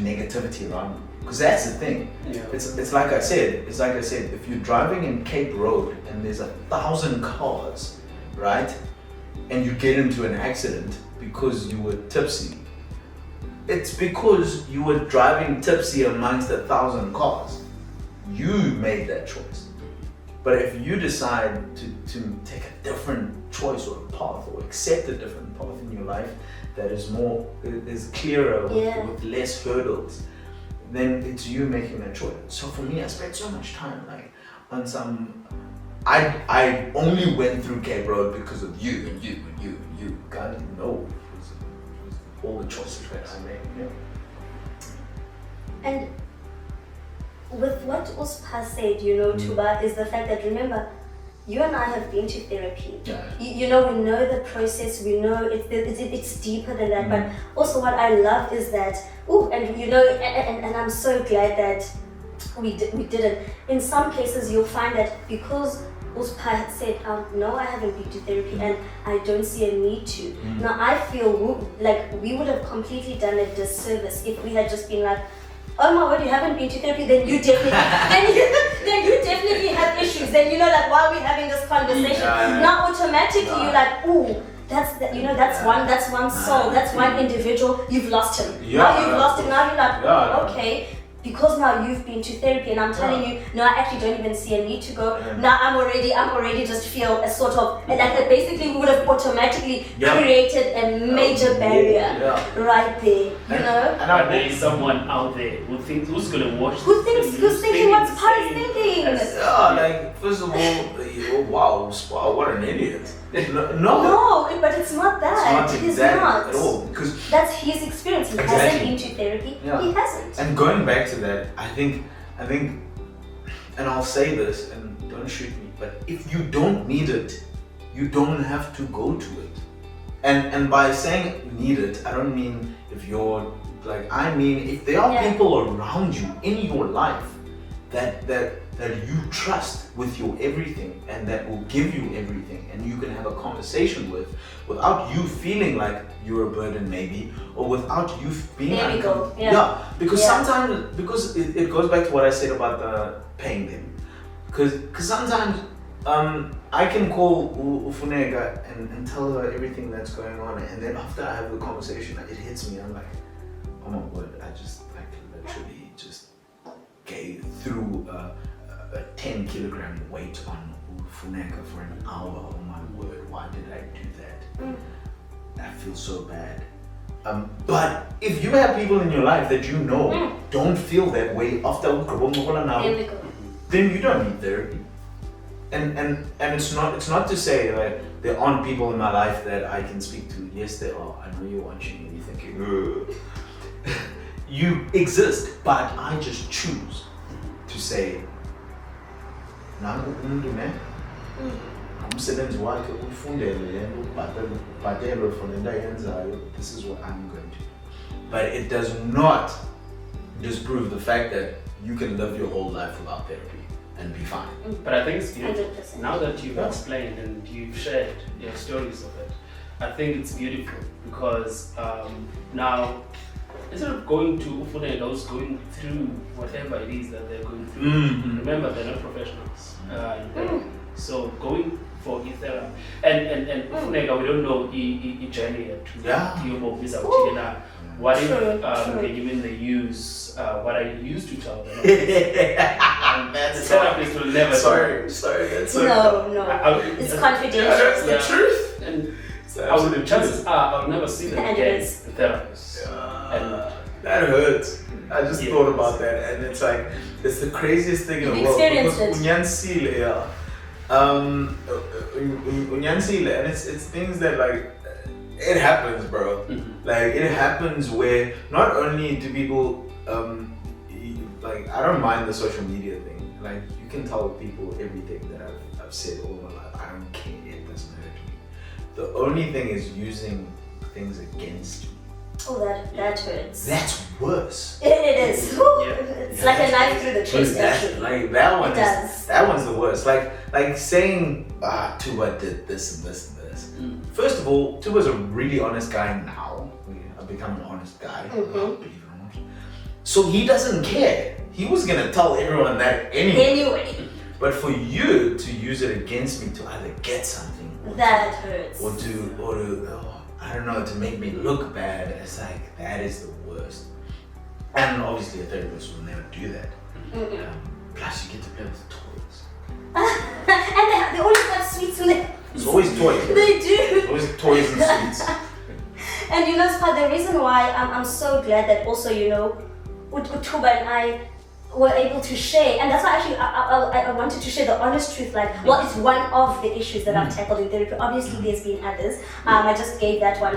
negativity around me. Because that's the thing. It's like I said. If you're driving in Cape Road and there's 1,000 cars, right, and you get into an accident because you were tipsy, it's because you were driving tipsy amongst 1,000 cars. You made that choice. But if you decide to take a different choice or a path, or accept a different path in your life that is clearer with less hurdles, then it's you making that choice. So for me, I spent so much time on some. I only went through Cape Road because of you and you. God didn't know it was all the choices that I made. And with what Uspa said, Thuba, is the fact that, remember, you and I have been to therapy. We know the process, we know it's deeper than that. But also what I love is that, and I'm so glad that we did it. In some cases, you'll find that because Uspa had said, no, I haven't been to therapy and I don't see a need to. Now I feel like we would have completely done a disservice if we had just been like, oh my word, you haven't been to therapy, then you definitely, then you definitely have issues. Then like, why are we having this conversation? Now automatically you're like, ooh, that's one soul, that's one individual. You've lost him. Now you've lost him. Now you're like, okay. Because now you've been to therapy, and I'm telling you, no, I actually don't even see a need to go. Now I'm already just feel a sort of like that. Basically, would have automatically created a major barrier right there. You know. And there is someone out there who's gonna watch. Who's thinking what's Paris thinking? Like first of all, wow, what an idiot. No, but it's not that. It's not at all, because that's his experience. He hasn't been to therapy. He hasn't. And going back to that, I think, and I'll say this, and don't shoot me, but if you don't need it, you don't have to go to it. And by saying need it, I don't mean if you're like, I mean if there are people around you in your life that you trust with your everything, and that will give you everything, and you can have a conversation without you feeling like you're a burden maybe, or without you being because sometimes, because it goes back to what I said about paying them, because sometimes I can call Funeka and tell her everything that's going on, and then after I have the conversation, it hits me. I'm like, oh my word, I just like literally just threw a 10 kilogram weight on Funeka for an hour. Oh my word, why did I do that? I feel so bad. But if you have people in your life that you know don't feel that way after then you don't need therapy. And it's not to say that there aren't people in my life that I can speak to. Yes, there are. I know you're watching and you're thinking, ugh. You exist, but I just choose to say, umsebenzi wakhe ufundele lento ubhadelwe for lento ayenzayo, this is what I'm going to do. But it does not disprove the fact that you can live your whole life without therapy and be fine. But I think it's beautiful. 100%. Now that you've explained and you've shared your stories of it, I think it's beautiful because now, instead of going to Funeka, who's going through whatever it is that they're going through, remember they're not professionals. So going for therapy and Funeka, we don't know the journey to your move visa. What if they use what I used to tell them? The therapist will never. Sorry. No. It's confidential. That's the truth. And chances are I'll never see them again. The therapist. And that hurts. I just thought about that, and it's like it's the craziest thing in the world. Because unyansile, and it's things that like it happens, bro. Like it happens where not only do people like I don't mind the social media thing. Like you can tell people everything that I've said all my life. I don't care. It doesn't hurt me. The only thing is using things against you. Oh, that hurts. That's worse. It is. It's like a knife through the chest. Like that one's the worst. Like saying, Thuba did this and this and this. First of all, Thuba's a really honest guy now. I've become an honest guy, believe it or not. So he doesn't care. He was gonna tell everyone that anyway. But for you to use it against me to either get something, that hurts. Or to I don't know, to make me look bad, it's like, that is the worst. And obviously a therapist will never do that. Plus you get to play with toys. And they always have sweets in there. There's always toys. They do. There's always toys and sweets. And you know, Spha, the reason why I'm so glad that also, you know, Thuba and I were able to share, and that's why actually I wanted to share the honest truth, like, well, it's one of the issues that I've tackled in therapy. Obviously there's been others. I just gave that one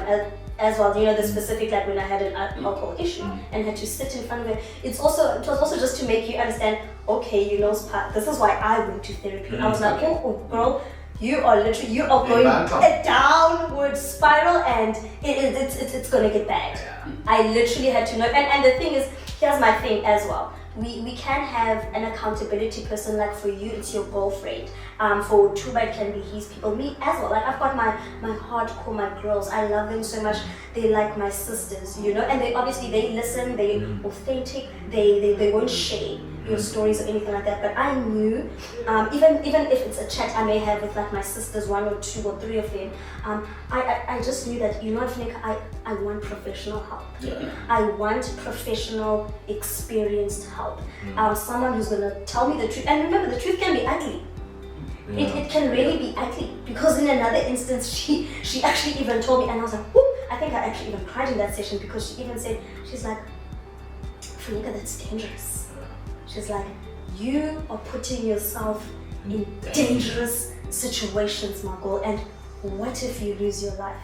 as well, you know, the specific, like when I had an alcohol issue and had to sit in front of it. It was also just to make you understand, okay, you know, Spha, this is why I went to therapy. I was like, oh girl, you are going a downward spiral, and it's gonna get bad. I literally had to know, and the thing is, here's my thing as well. We can have an accountability person, like for you, it's your girlfriend. For Thuba, it can be his people. Me as well. Like I've got my hardcore, my girls. I love them so much. They like my sisters, you know. And they obviously they listen. They authentic. They won't share your stories or anything like that. But I knew, even if it's a chat I may have with like my sisters, 1 or 2 or 3 of them, I just knew that, you know what, Funeka, I want professional help. Yeah. I want professional, experienced help. Someone who's gonna tell me the truth. And remember, the truth can be ugly. Yeah. It can really be ugly. Because in another instance, she actually even told me, and I was like, whoop, I think I actually even cried in that session, because she even said, she's like, Funeka, that's dangerous. She's like, you are putting yourself in dangerous situations, my girl, and what if you lose your life?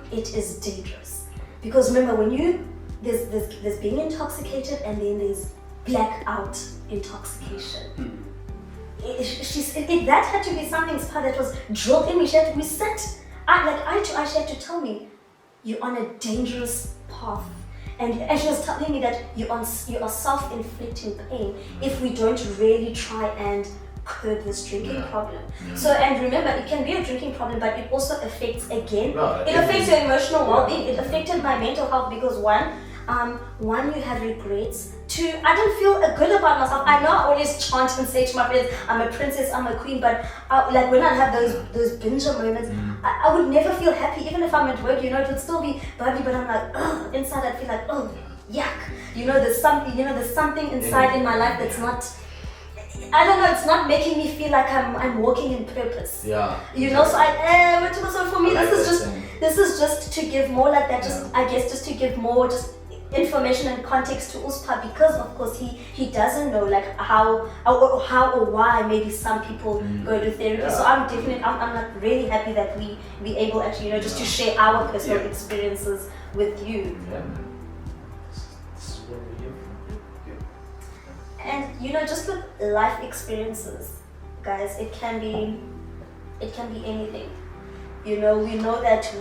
It is dangerous. Because remember, when there's being intoxicated, and then there's blackout intoxication. That had to be something that was drilled in me. She had to reset. She had to tell me, you're on a dangerous path. And she was telling me that you are self-inflicting pain if we don't really try and curb this drinking problem. So, and remember, it can be a drinking problem, but it also affects, again, it affects your emotional well-being. It affected my mental health because one, you have regrets. 2, I didn't feel good about myself. I know I always chant and say to my friends, I'm a princess, I'm a queen, but like when I have those binge moments, I would never feel happy. Even if I'm at work, you know, it would still be bubbly, but I'm like, ugh, inside I'd feel like, oh, yuck. You know, there's something inside in my life that's not, I don't know, it's not making me feel like I'm walking in purpose. Yeah. You know, so for me, this is just to give more like that, just to give more information and context to Uspa, because of course he doesn't know like how or why maybe some people go to therapy. So I'm like really happy that we be able actually, you know, just to share our personal experiences with you. And you know, just with life experiences, guys, it can be anything. You know, we know that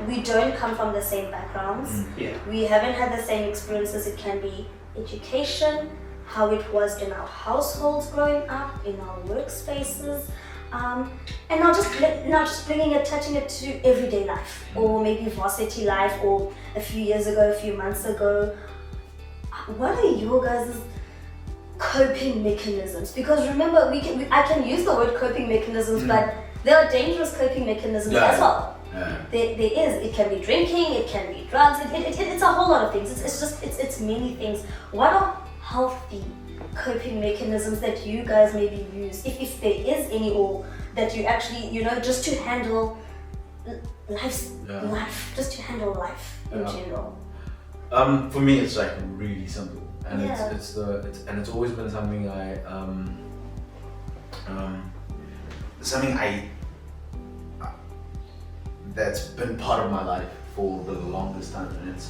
we don't come from the same backgrounds. We haven't had the same experiences. It can be education, how it was in our households growing up, in our workspaces, and not just touching it to everyday life, or maybe varsity life, or a few months ago. What are your guys' coping mechanisms? Because remember, I can use the word coping mechanisms, but there are dangerous coping mechanisms as well. There is. It can be drinking, it can be drugs, it's a whole lot of things. It's many things. What are healthy coping mechanisms that you guys maybe use, if there is any, or that you actually, you know, just to handle life, just to handle life in general? For me, it's like really simple, and it's always been something that's been part of my life for the longest time,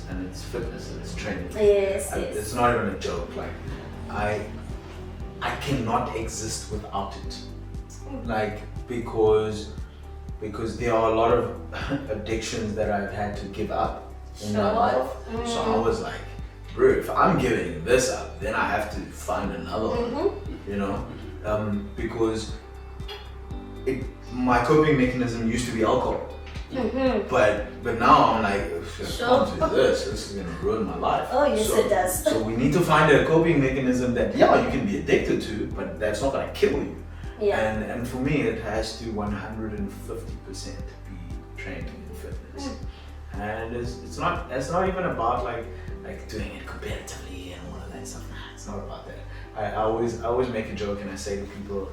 and it's fitness and it's training. Yes. It's not even a joke. Like I cannot exist without it. Like because there are a lot of addictions that I've had to give up in my life. So I was like, bro, if I'm giving this up, then I have to find another one. You know, because my coping mechanism used to be alcohol. But now I'm like, if I come to this is gonna ruin my life. Oh yes, it does. So we need to find a coping mechanism that you can be addicted to, but that's not gonna kill you. And for me, it has to 150% be training in fitness. And it's not even about like doing it competitively and all of that stuff. It's not about that. I always make a joke and I say to people,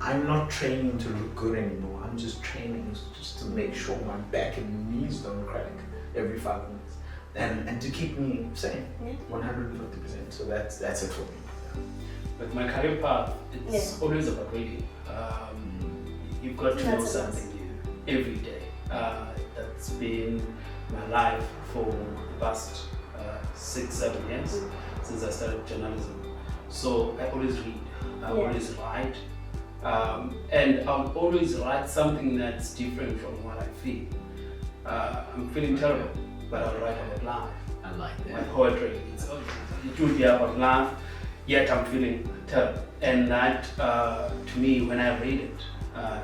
I'm not training to look good anymore. I'm just training just to make sure my back and knees don't crack every 5 minutes, and to keep me sane, 150%. So that's it for me. With my career path, it's always about reading. You've got to know something new every day. That's been my life for the past 6-7 years since I started journalism. So I always read. I always write. And I'll always write something that's different from what I feel. I'm feeling terrible, but I'll write about life. I like that. My poetry. it would be about love, yet I'm feeling terrible. And that, to me, when I read it,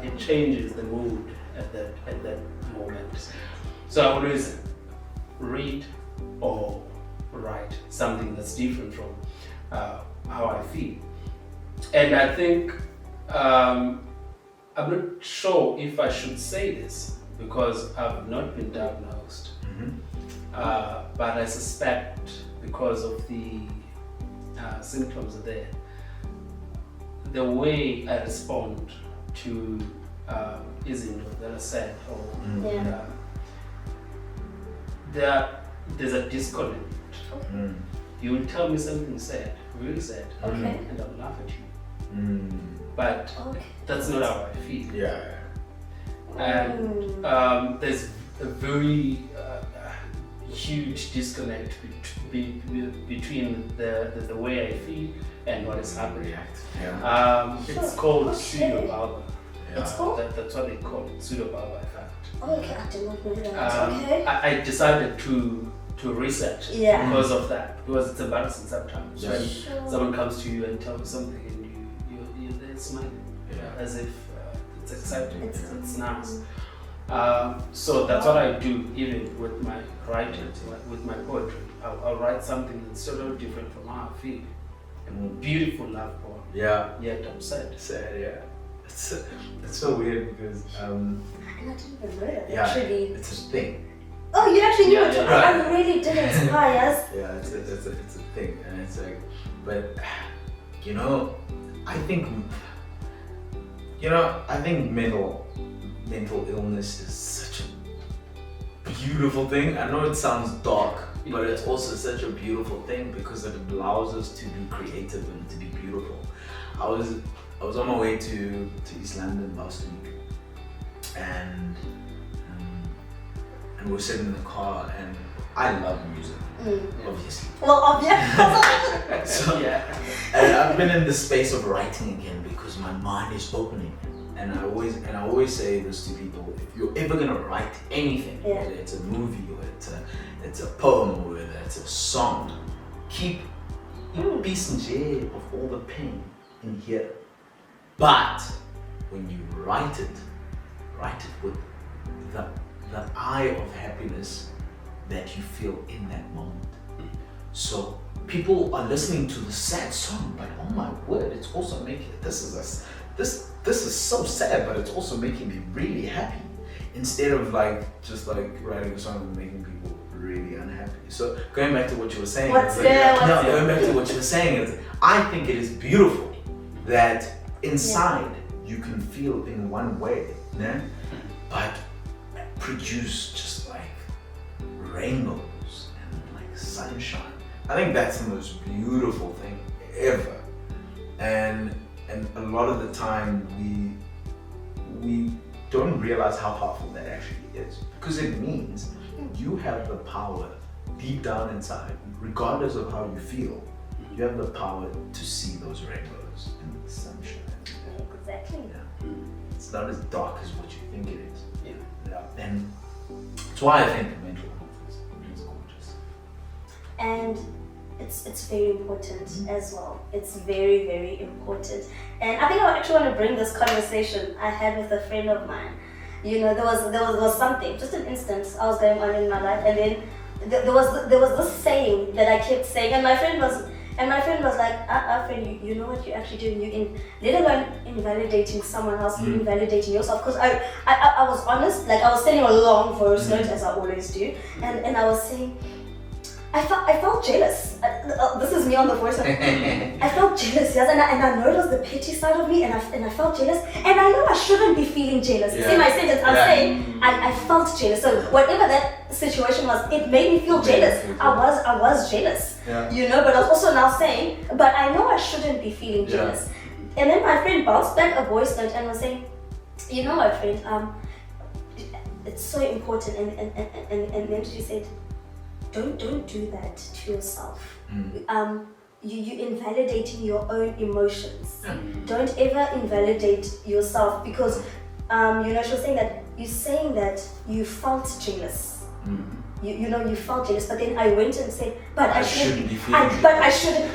it changes the mood at that moment. So I always read or write something that's different from how I feel. And I think I'm not sure if I should say this because I've not been diagnosed, but I suspect because of the symptoms there, the way I respond to isn't that I said, or there's a disconnect. You will tell me something sad, really sad, and I'll laugh at you. But that's not how I feel. Yeah. And there's a very huge disconnect between the way I feel and what is happening. It's called pseudo-bulbar. It's called? That's what they call it, pseudo-bulbar effect. Okay, I did not know that. I decided to research because of that, because it's embarrassing sometimes when someone comes to you and tells you something and you're there smiling as if it's exciting, it's nice. So that's what I do even with my writing, with my poetry. I'll write something that's totally different from how I feel. A beautiful love poem. Yeah. Yet I'm sad. Sad, yeah. It's so weird because And I didn't even know that. yeah, Actually. it's a thing. Oh, you actually knew it. Yeah. I really didn't. Yes. Yeah, it's a thing, and it's like, but I think mental illness is such a beautiful thing. I know it sounds dark, but it's also such a beautiful thing because it allows us to be creative and to be beautiful. I was on my way to East London last week, and we were sitting in the car, and I love music, obviously. Well, obviously. So, and I've been in the space of writing again because my mind is opening. And I always say this to people: if you're ever gonna write anything, whether it's a movie or it's a poem or whether it's a song, keep a piece of all the pain in here. But when you write it with the eye of happiness that you feel in that moment. So people are listening to the sad song, but oh my word, it's also making this is so sad, but it's also making me really happy. Instead of just writing a song and making people really unhappy. So going back to what you were saying, going back to what you were saying is, I think it is beautiful that inside you can feel in one way, but produce just like rainbows and like sunshine. I think that's the most beautiful thing ever. And a lot of the time we don't realize how powerful that actually is, because it means you have the power deep down inside, regardless of how you feel. You have the power to see those rainbows and the sunshine. Exactly. Yeah. It's not as dark as what you think it is. Yeah. And that's why I think mental health is gorgeous. And it's very important as well. It's very, very important. And I think I actually want to bring this conversation I had with a friend of mine. There was something, just an instance I was going on in my life, and then there was this saying that I kept saying, and my friend was like, friend, you know what you're actually doing? Let alone invalidating someone else, you're invalidating yourself. Because I was honest, like I was sending a long voice note as I always do, and I was saying, I felt jealous. This is me on the voice note. I felt jealous, yes, and I know it was the petty side of me, and I felt jealous, and I know I shouldn't be feeling jealous. See my sentence, I'm saying I felt jealous. So whatever that situation was, it made me feel jealous. I was jealous, but I was also now saying, but I know I shouldn't be feeling jealous. And then my friend bounced back a voice note and was saying, my friend, it's so important, and then she said, don't do that to yourself. You invalidating your own emotions. Don't ever invalidate yourself, because she was saying that you're saying that you felt jealous. you felt jealous, but then I went and said, but I shouldn't be feeling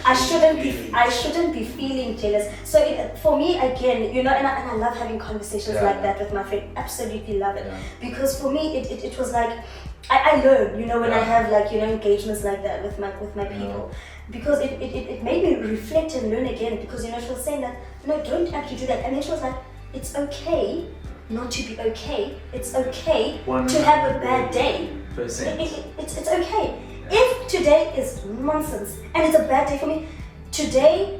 I shouldn't be feeling jealous. So for me, again, and I love having conversations like that with my friend. Absolutely love it. Because for me, it was like, I learn, when I have engagements like that with my people. Because it made me reflect and learn again, because she was saying that, no, don't actually do that. And then she was like, it's okay not to be okay. It's okay to have a bad day. It's okay. If today is nonsense and it's a bad day for me, today,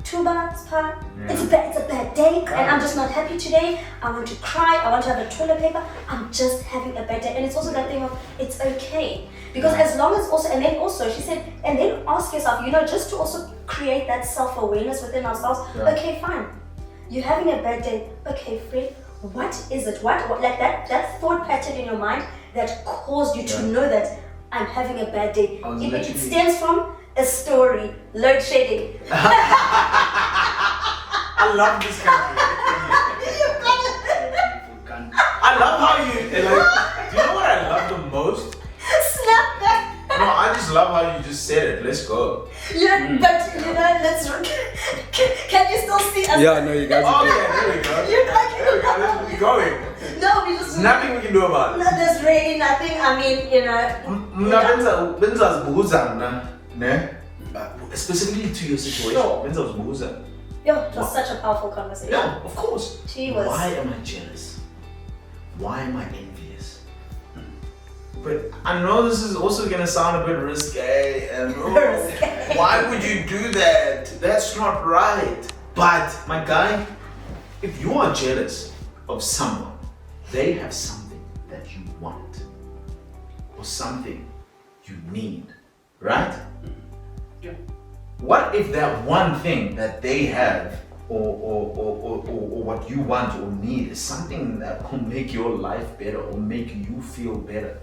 Thuba, it's a bad day, and I'm just not happy today. I want to cry, I want to have a toilet paper, I'm just having a bad day. And it's also that thing of, it's okay. Because as long as also, and then also she said, and then ask yourself, just to also create that self-awareness within ourselves. Okay, fine. You're having a bad day. Okay, Fred, what is it? What like that thought pattern in your mind that caused you to know that I'm having a bad day? It stems from a story, load shedding. I love this country. I love how you do you know what I love the most? Snap back. No, I just love how you just said it. Let's go. Yeah, but let's. Can you still see us? Yeah, no, you guys. Okay, there we go. There we go. Let's keep going. No, we just. There's nothing we can do about it. No, there's really nothing. I mean, specifically to your situation. Sure. It was such a powerful conversation. Yeah, of course. She was. Why am I jealous? Why am I envious? But I know this is also gonna sound a bit risque and why would you do that? That's not right. But my guy, if you are jealous of someone, they have something that you want or something you need, right? Yeah. What if that one thing that they have or what you want or need is something that will make your life better or make you feel better?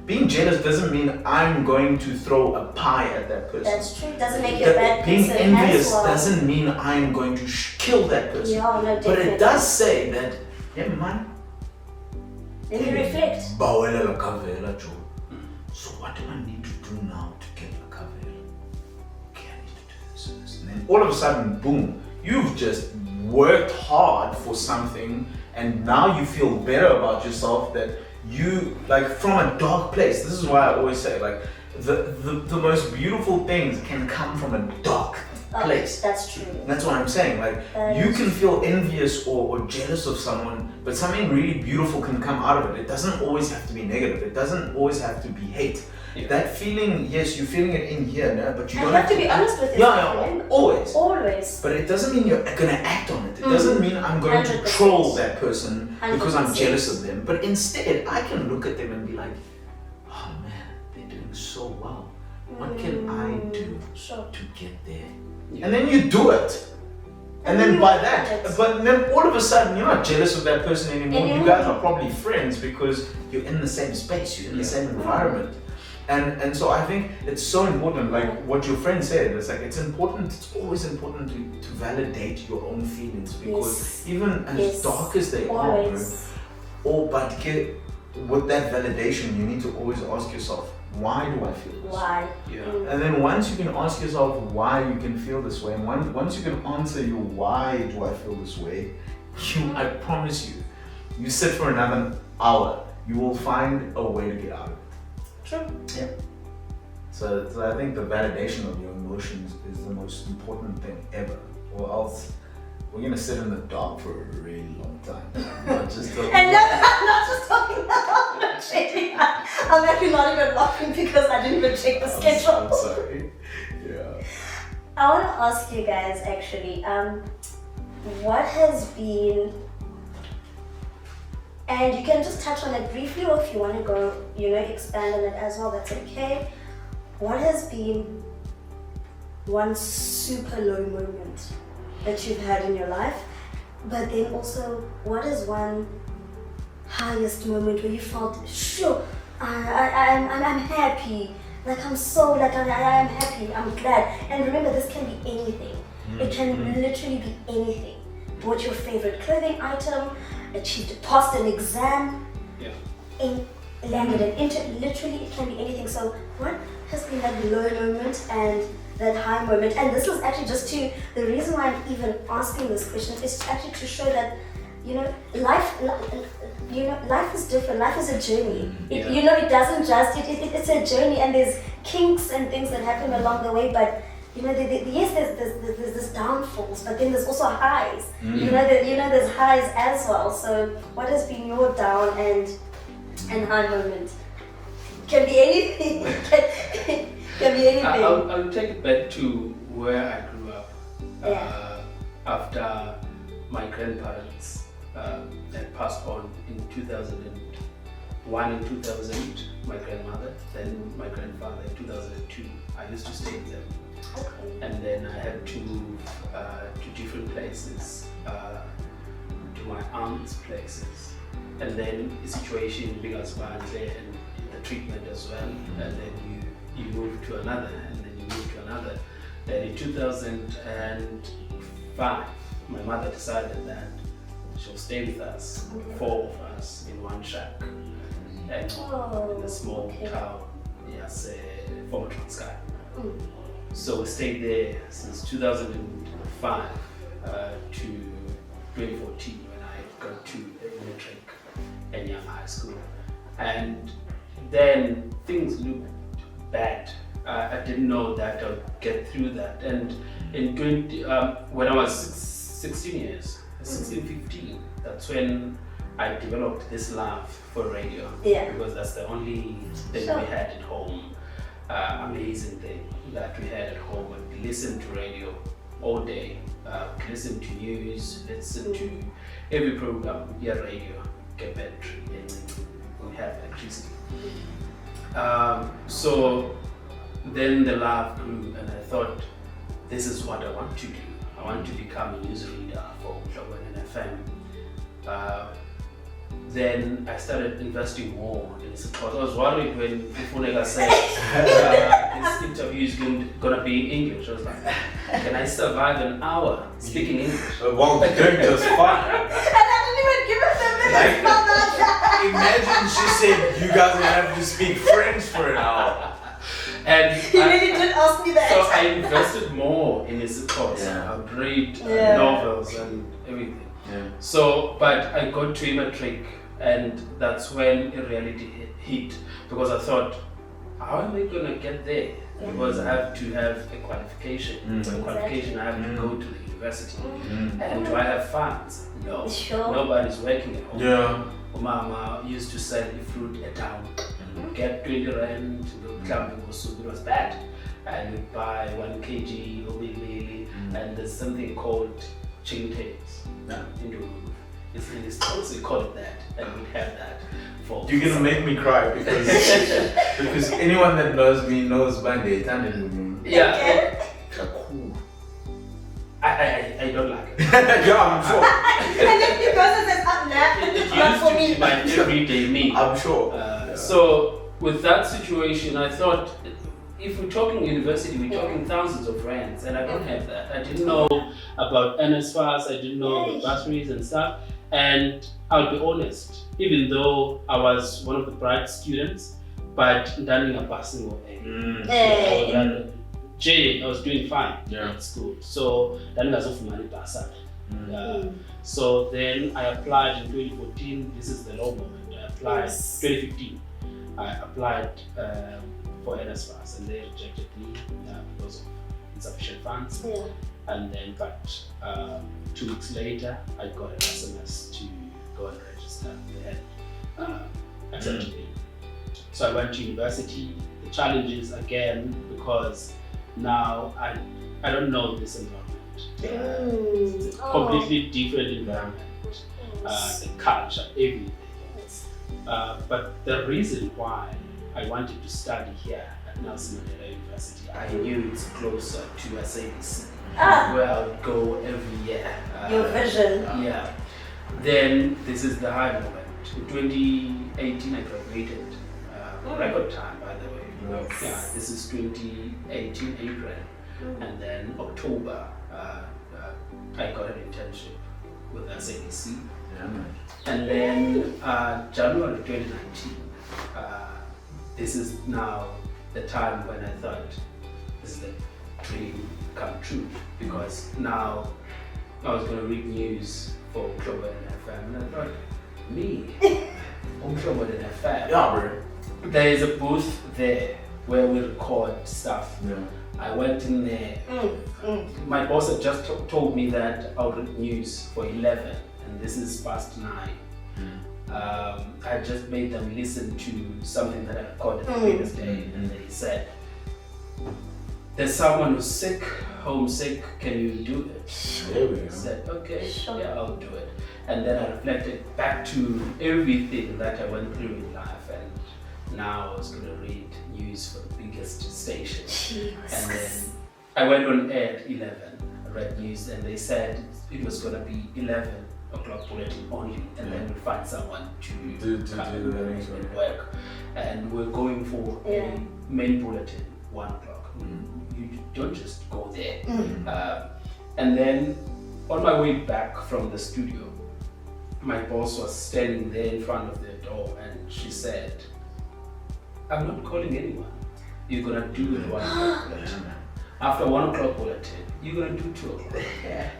Being jealous doesn't mean I'm going to throw a pie at that person. That's true. It doesn't make you a bad person. Being envious doesn't mean I'm going to kill that person. Yeah, no, definitely. But it does say that, yeah, man. Then you reflect. So what do I need to do now to get a cover? Okay, I need to do this and this. And then all of a sudden, boom, you've just worked hard for something and now you feel better about yourself that you, like, from a dark place. This is why I always say, like, the most beautiful things can come from a dark place. That's true. That's what I'm saying. Like, you can feel envious or jealous of someone, but something really beautiful can come out of it. It doesn't always have to be negative. It doesn't always have to be hate. Yeah. That feeling, yes, you're feeling it in here, no? But you don't have to be honest with yourself. Yeah, always. Always. But it doesn't mean you're gonna act on it. It doesn't mean I'm going 100%. To troll that person because 100%. I'm jealous of them. But instead, I can look at them and be like, oh man, they're doing so well. What can I do to get there? Yeah. And then you do it. And then by that, but then all of a sudden, you're not jealous of that person anymore. You guys are probably friends because you're in the same space, you're in the same environment. And so I think it's so important, like what your friend said, it's like it's always important to validate your own feelings, because even as dark as they are, but with that validation, you need to always ask yourself, why do I feel this way? Yeah. And then once you can ask yourself why you can feel this way, and once you can answer your why do I feel this way, I promise you sit for another hour, you will find a way to get out of it. True. Yeah. So I think the validation of your emotions is the most important thing ever, or else we're gonna sit in the dark for a really long time. Not just talking and no, I'm not just talking about not checking. I'm actually not even laughing because I didn't even check the schedule. I'm sorry. Yeah. I want to ask you guys actually, what has been, and you can just touch on it briefly, or if you want to go, expand on it as well, that's okay. What has been one super low moment that you've had in your life, but then also what is one highest moment where you felt, sure, I'm happy, like I'm so, like I am happy, I'm glad. And remember, this can be anything. It can literally be anything. What's your favorite clothing item? Passed an exam. Yeah. landed it. Literally, it can be anything. So what has been that low moment and that high moment? And this is actually just to, the reason why I'm even asking this question is actually to show that, life is different. Life is a journey. It doesn't just, it's a journey, and there's kinks and things that happen along the way, but yes, there's this downfalls, but then there's also highs. There's highs as well. So what has been your down and high moment? Can be anything. Can be anything. I'll take it back to where I grew up. After my grandparents had passed on in 2001 and 2000, my grandmother, then my grandfather in 2002. I used to stay with them. Okay. And then I had to move to different places, to my aunt's places. And then the situation becomes bad there, and the treatment as well. And then you move to another, and then you move to another. Then in 2005, my mother decided that she'll stay with us, 4 of us in one shack, and in a small town, former Transkei. So we stayed there since 2005 to 2014 when I got to elementary and young high school. And then things looked bad. I didn't know that I would get through that. And in when I was 16, 15, that's when I developed this love for radio. Because that's the only thing we had at home. Amazing thing that we had at home. We listened to radio all day, listen to news, listen to every program, radio, get battery, and we have electricity. So then the love grew, and I thought, this is what I want to do. I want to become a newsreader for Collab and FM. Then I started investing more in this course. I was worried when Funeka said this interview is going to be in English. I was like, can I survive an hour speaking English? Well, doing just fine. And I didn't even give it the minutes for that. Imagine she said you guys are gonna have to speak French for an hour. And he really did ask me that. So I invested more in his course. I read novels and everything. So, but I got to matric, and that's when reality hit, because I thought, how am I gonna get there? Because I have to have a qualification. For a qualification, I have to go to the university. And do I have funds? No. Nobody's working at home. Mama used to sell the fruit at town. Get 20 rand, it was bad. And you buy 1 kg of meal, and there's something called chicken tails. It's also call it that, and we have that. You're gonna make me cry because anyone that knows me knows Bande Tandem. Cool. I don't like it. I'm sure. And then because it says not for me. My everyday me. I'm sure. So with that situation, I thought, if we're talking university, we're talking thousands of rands, and I don't have that. I didn't know about NSFAS, I didn't know about bursaries and stuff. And I'll be honest, even though I was one of the bright students, but learning a passing away. I was doing fine at school. So then I was money bursary. So then I applied in 2014. This is the low moment. I applied 2015. I applied for NSFAS, and they rejected me because of insufficient funds. And then, but 2 weeks later, I got an SMS to go and register. They had accepted me. So I went to university. The challenges again, because now I don't know this environment. It's a completely different environment. The culture, everything. But the reason why I wanted to study here at Nelson Mandela University, I knew it's closer to SABC, where I would go every year. Your vision. Then this is the high moment. In 2018, I graduated. Record time, by the way. This is 2018 April, and then October, I got an internship with SABC. And then January 2019, this is now the time when I thought this is the dream come true, because now I was going to read news for Collab and FM, and I thought, me, on Collab and FM. Yeah, bro. There is a booth there where we record stuff. Yeah. I went in there. My boss had just told me that I'll read news for 11, and this is past 9. I just made them listen to something that I recorded the previous day, and they said, there's someone who's sick, homesick, can you do it? There we I go. said, okay, Sure. yeah, I'll do it. And then I reflected back to everything that I went through in life, and now I was going to read news for the biggest station. And then I went on air at 11, I read news, and they said it was going to be 11 o'clock bulletin only, and then we'll find someone to come and work. And we're going for a main bulletin, 1 o'clock. You don't just go there. And then on my way back from the studio, my boss was standing there in front of the door, and she said, I'm not calling anyone. You're gonna do the 1 o'clock bulletin. After 1 o'clock bulletin, you're gonna do 2 o'clock.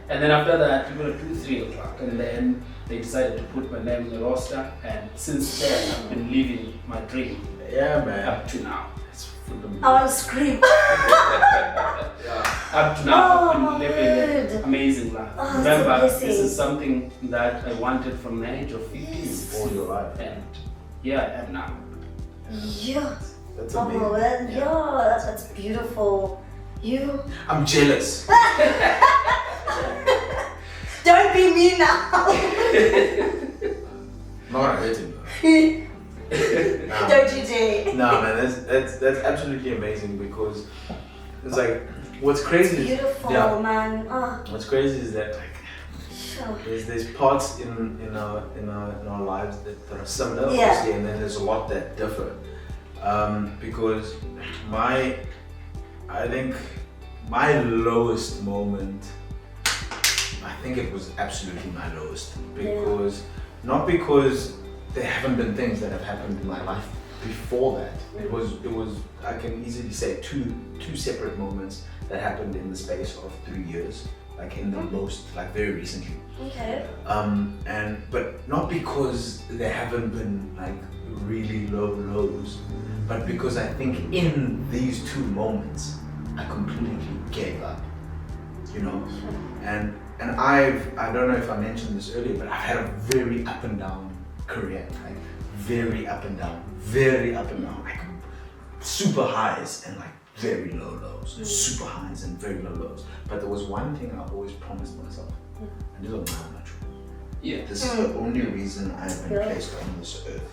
And then after that, you're gonna do 3 o'clock. And then they decided to put my name in the roster, and since then I've been living my dream. Yeah, man. Up to now. I want to scream. Up to now, Oh, I've been living good. an amazing life. Oh, it's Remember, amazing. this is something that I wanted from the age of 15. All your life. And here I am now. Yeah. That's Oh, amazing. well, yeah, that's beautiful. You. I'm jealous. Don't be me now. Not gonna hurt him. Nah. Don't you dare. Nah, man, that's absolutely amazing, because it's like, what's crazy is, Beautiful, yeah, man. Oh, what's crazy is that, like, sure. there's parts in our lives that are similar, Yeah. obviously, and then there's a lot that differ. Because I think my lowest moment, I think it was absolutely my lowest, because not because there haven't been things that have happened in my life before that. It was I can easily say two separate moments that happened in the space of 3 years, like in the most, like very recently. Okay. But not because there haven't been like really low lows, but because I think in these 2 moments I completely gave up, you know. And I don't know if I mentioned this earlier, but I've had a very up and down career, like very up and down, like super highs and like very low lows, super highs and very low lows. But there was one thing I always promised myself, and this was not true. Yeah. This is the only reason I've been placed on this earth.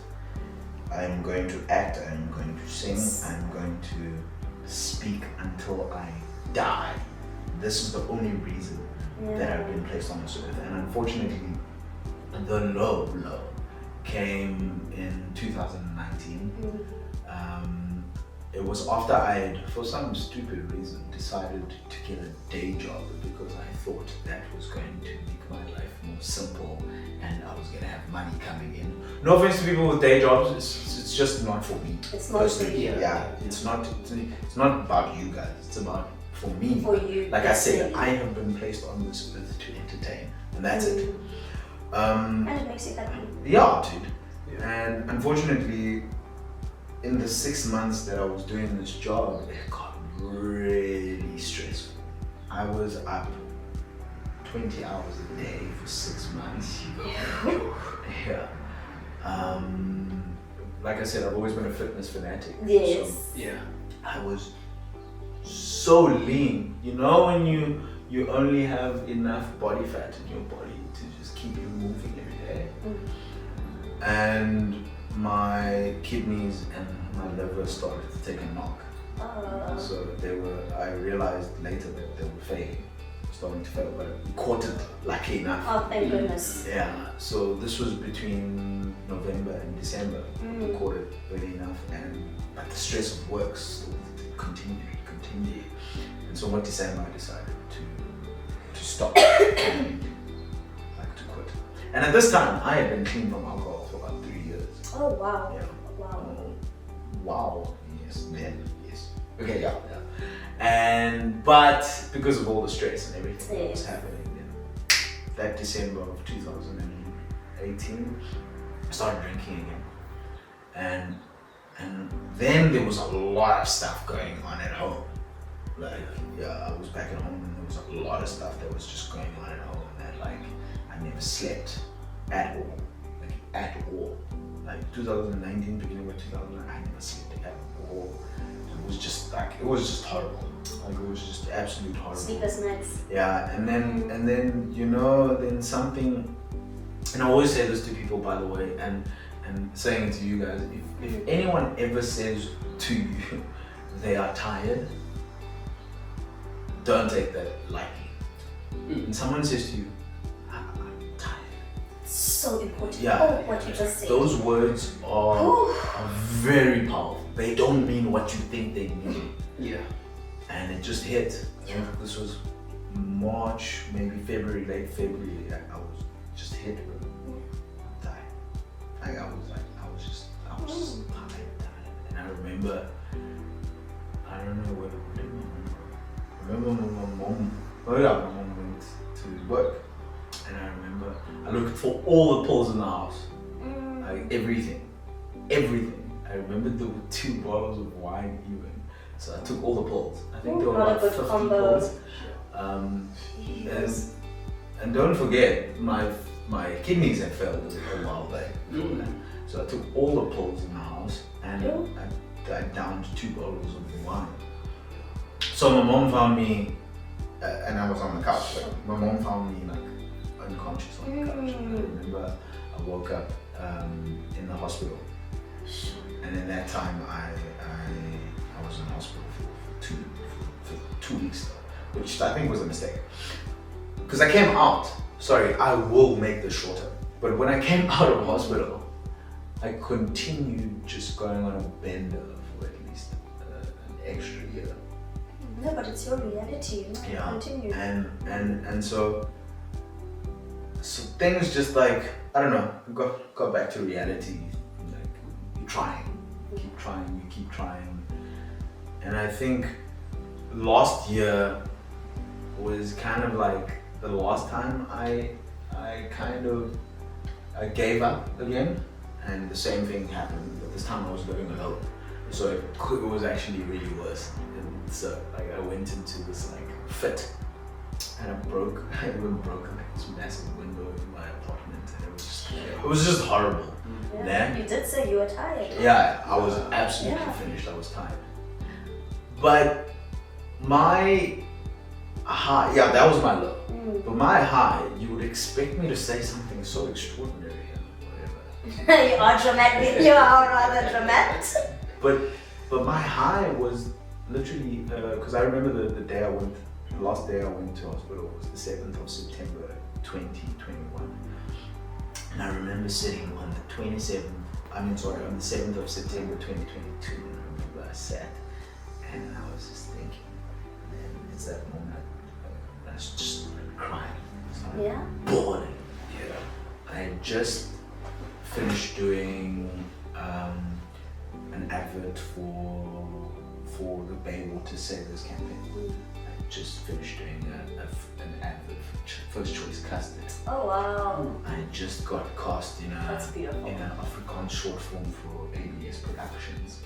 I'm going to act, I'm going to sing, I'm going to speak until I die. This is the only reason that I've been placed on this earth. And unfortunately, the low came in 2019. It was after I had, for some stupid reason, decided to get a day job, because I thought that was going to make my life more simple and I was going to have money coming in. No offense to people with day jobs, it's just not for me. It's not for you. Yeah, it's not about you guys, it's about for me. For you. Like I said, I have been placed on this earth to entertain, and that's it. And it makes you happy. Yeah, dude. And unfortunately, in the 6 months that I was doing this job, it got really stressful. I was up 20 hours a day for 6 months. Yeah. Like I said, I've always been a fitness fanatic. Yes. So I was so lean. You know, when you only have enough body fat in your body to just keep you moving every day. And my kidneys and my liver started to take a knock. So I realized later that they were failing, starting to fail, but we caught it, lucky enough. Oh, thank goodness. Yeah, so this was between November and December. We caught it early enough, but the stress of work still continued. And so in December I decided to stop, like to quit. And at this time, I had been clean from alcohol for about 3 years. Oh, wow. Yeah. Wow. wow, yes, then, yes. Okay, yeah. But because of all the stress and everything that was happening, then that December of 2018, I started drinking again. And then there was a lot of stuff going on at home. Like, I was back at home and there was a lot of stuff that was just going on at home, and like, I never slept at all. Like, at all. Like 2019, beginning of 2000, I never slept at all. It was just horrible. Like, it was just absolute horrible. Sleepless nights. Yeah, and then then something, and I always say this to people, by the way, and saying it to you guys, if anyone ever says to you they are tired, don't take that lightly. And someone says to you, I'm tired. So important. Yeah, what you just said. Those words are very powerful. They don't mean what you think they mean. Yeah. And it just hit. Yeah. This was March, maybe February, late February. I was just hit with tired. Like, I was tired. And I remember, I don't know what it did. I remember my mom went to work, and I remember I looked for all the pills in the house, like everything. I remember there were 2 bottles of wine even, so I took all the pills. I think there were about 50 pills. And don't forget, my kidneys had failed a while back. So I took all the pills in the house, and I downed 2 bottles of wine. So my mom found me, and I was on the couch. Like, my mom found me like unconscious on the couch. And I remember I woke up in the hospital, and in that time I was in hospital for 2 weeks, which I think was a mistake. Because I came out. Sorry, I will make this shorter. But when I came out of hospital, I continued just going on a bender for at least an extra year. No, but it's your reality. Yeah. Continue. And so things just like, I don't know, got back to reality. Like, you're trying, you keep trying. And I think last year was kind of like the last time I gave up again. And the same thing happened, but this time I was living alone. So it was actually really worse. And so like, I went into this like fit, and I even broke like this massive window in my apartment, and it was just horrible. Yeah. You did say you were tired. Yeah, I was absolutely finished. I was tired. But my high, that was my low. But my high, you would expect me to say something so extraordinary. You are dramatic. You are rather dramatic. But my high was literally because I remember the last day I went to hospital was the 7th of September 2021, and I remember sitting on the 7th of September 2022, and I remember I sat and I was just thinking, and it's that moment I was just crying, bawling. I had just finished doing an advert for the Bay Water Savers campaign. I just finished doing an advert for First Choice Custard. Oh wow! I just got cast in That's beautiful. In an Afrikaans short film for ABS Productions,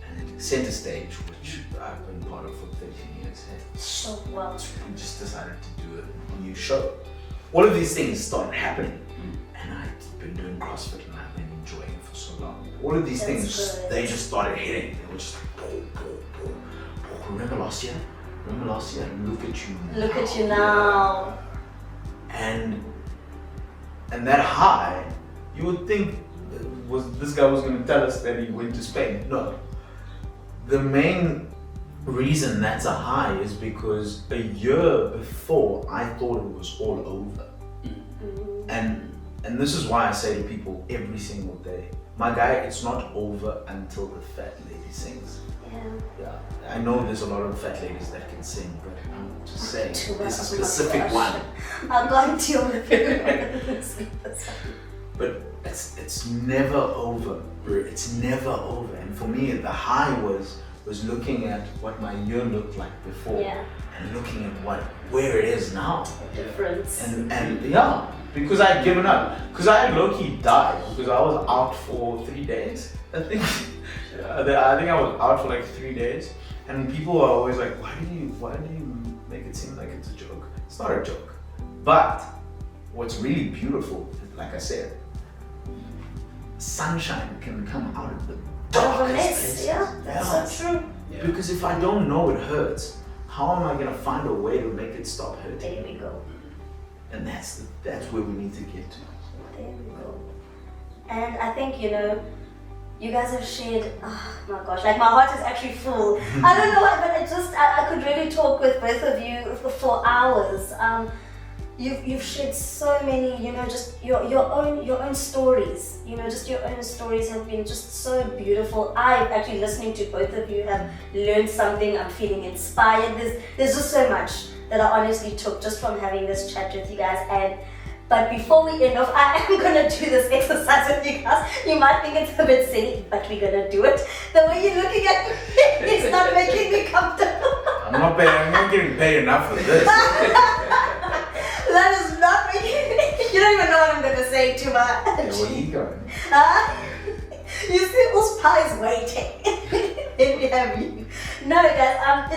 and Center Stage, which I've been part of for 13 years. So well. We just decided to do a new show. All of these things started happening, and I've been doing CrossFit and I've been enjoying it for so long. All of these things, they just started hitting. They were just like, boom, boom, boom. Remember last year? Look at you now. Look at you now. And that high, you would think this guy was going to tell us that he went to Spain. No. The main reason that's a high is because a year before I thought it was all over. And this is why I say to people every single day, my guy, it's not over until the fat lady sings. Yeah. I know there's a lot of fat ladies that can sing, but I'm just saying, there's a specific one. I'm going to your but it's never over. It's never over. And for me, the high was looking at what my year looked like before, and looking at where it is now. The difference. And yeah, because I had given up. Because I had low-key died because I was out for 3 days. I think I was out for like 3 days, and people are always like, why do you make it seem like it's a joke? It's not a joke. But what's really beautiful, like I said, sunshine can come out of the darkest places. Yeah, that's so true. Yeah. Because if I don't know it hurts, how am I gonna find a way to make it stop hurting? There we go. And that's where we need to get to. There we go. And I think, you guys have shared, oh my gosh, like my heart is actually full. I don't know why, but I could really talk with both of you for hours. You've shared so many, just your own stories. Just your own stories have been just so beautiful. Actually listening to both of you have learned something. I'm feeling inspired. There's just so much that I honestly took just from having this chat with you guys. But before we end off, I am gonna do this exercise with you guys. You might think it's a bit silly, but we're gonna do it. The way you're looking at me, it's not making me comfortable. I'm not getting paid enough for this. That is not making. You don't even know what I'm gonna say to my. Yeah, where are you going? You see, us pie is waiting. Let me have you. No, guys.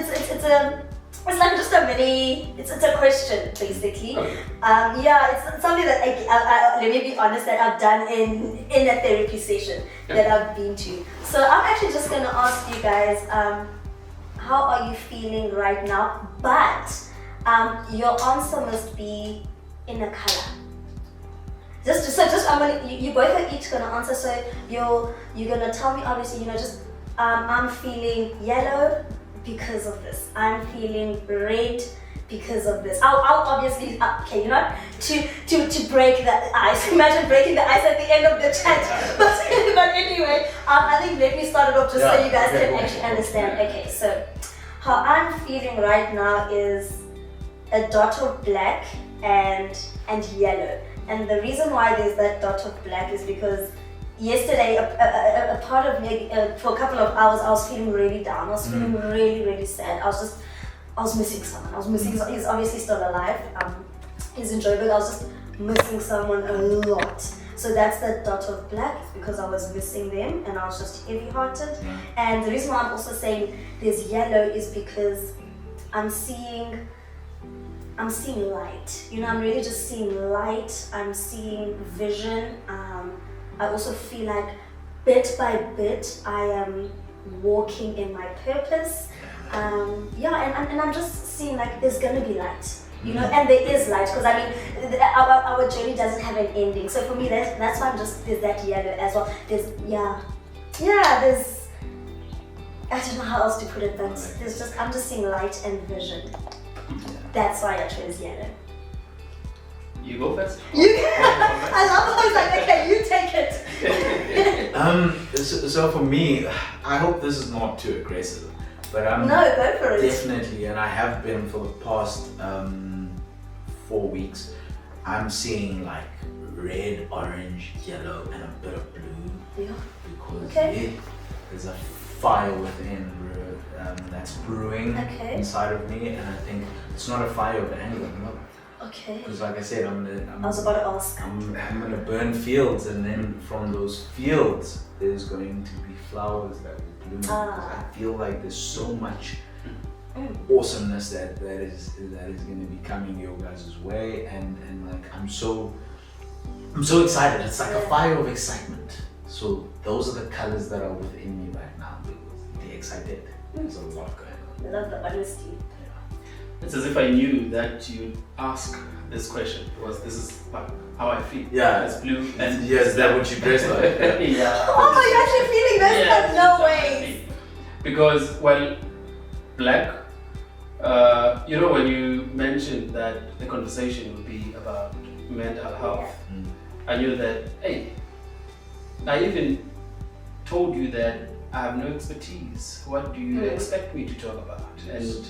It's like just a mini. It's a question basically. Okay. It's something that let me be honest, that I've done in a therapy session that I've been to. So I'm actually just gonna ask you guys, how are you feeling right now? But your answer must be in a color. You both are each gonna answer. So you're gonna tell me obviously, I'm feeling yellow because of this. I'm feeling red because of this. I'll obviously to break the ice. Imagine breaking the ice at the end of the chat. But anyway, I think let me start it off just so you guys can actually understand. Okay, so how I'm feeling right now is a dot of black and yellow. And the reason why there's that dot of black is because yesterday, a part of me, for a couple of hours, I was feeling really down. I was feeling really, really sad. I was missing someone. He's obviously still alive. He's in Joburg. I was just missing someone a lot. So that's the dot of black, because I was missing them and I was just heavy-hearted. And the reason why I'm also saying there's yellow is because I'm seeing light. I'm really just seeing light. I'm seeing vision. I also feel like bit by bit I am walking in my purpose. And I'm just seeing like there's gonna be light, and there is light, because our journey doesn't have an ending. So for me, that's why there's that yellow as well. There's I don't know how else to put it, but I'm just seeing light and vision. That's why I chose yellow. You go first. I love how it's like, okay, you take it. So for me, I hope this is not too aggressive, but no, go for it. Definitely, and I have been for the past 4 weeks. I'm seeing like red, orange, yellow, and a bit of blue. Yeah. Because there's a fire within that's brewing inside of me, and I think it's not a fire of anger. No. Okay. Because like I said, I was about to ask. I'm gonna burn fields, and then from those fields, there's going to be flowers that will bloom. I feel like there's so much awesomeness that is going to be coming your guys' way, and like I'm so excited. It's like a fire of excitement. So those are the colors that are within me right now. They're excited. There's a lot going on. I love the honesty. It's as if I knew that you'd ask this question, because this is how I feel. Yeah. It's blue and is that what you dressed like? Yeah. Oh, you're actually feeling this? Yeah, no way. Because, black, when you mentioned that the conversation would be about mental health, I knew that, hey, I even told you that I have no expertise. What do you expect me to talk about? And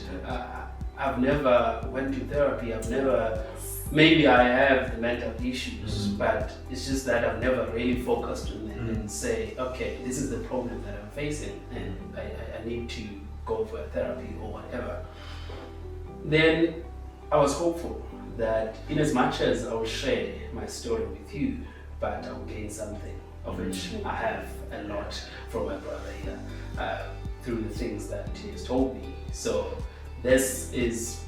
I've never went to therapy. I've never maybe I have the mental issues, but it's just that I've never really focused on them and say, okay, this is the problem that I'm facing and I need to go for a therapy or whatever. Then I was hopeful that in as much as I will share my story with you, but I will gain something of which I have a lot from my brother here through the things that he has told me. So this is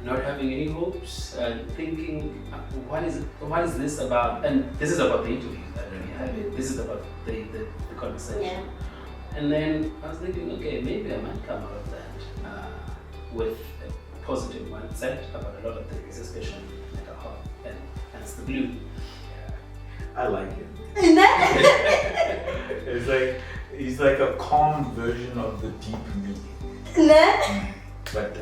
not having any hopes and thinking, what is this about? And this is about the interview that we're having. This is about the conversation. Yeah. And then I was thinking, okay, maybe I might come out of that with a positive mindset about a lot of things, especially mental health and hence the blue. I like it. Isn't that? He's like a calm version of the deep me. Nah. But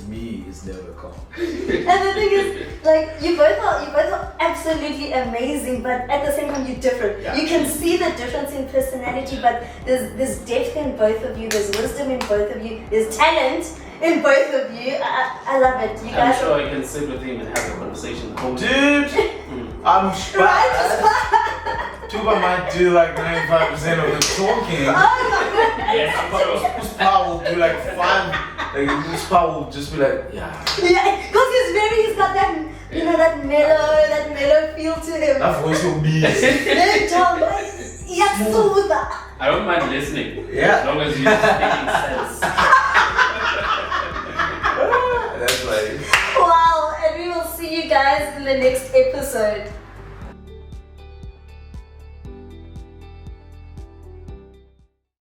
me is never calm. And the thing is, like, you both are absolutely amazing, but at the same time you're different. Yeah. You can see the difference in personality, but there's depth in both of you, there's wisdom in both of you, there's talent in both of you. I love it. You guys. I'm sure I can sit with him and have a conversation. Dude, I'm Thuba might do like 95% of the talking. Oh my god. Yes, I'm sure. Spha will do like 5. Like Spha will just be like, yeah. Yeah, because he's got that, you know, that mellow feel to him. That voice will be. Very calm, yeah, smooth. I don't mind listening. Yeah. As long as you're making sense. That's like. Wow, and we will see you guys in the next episode.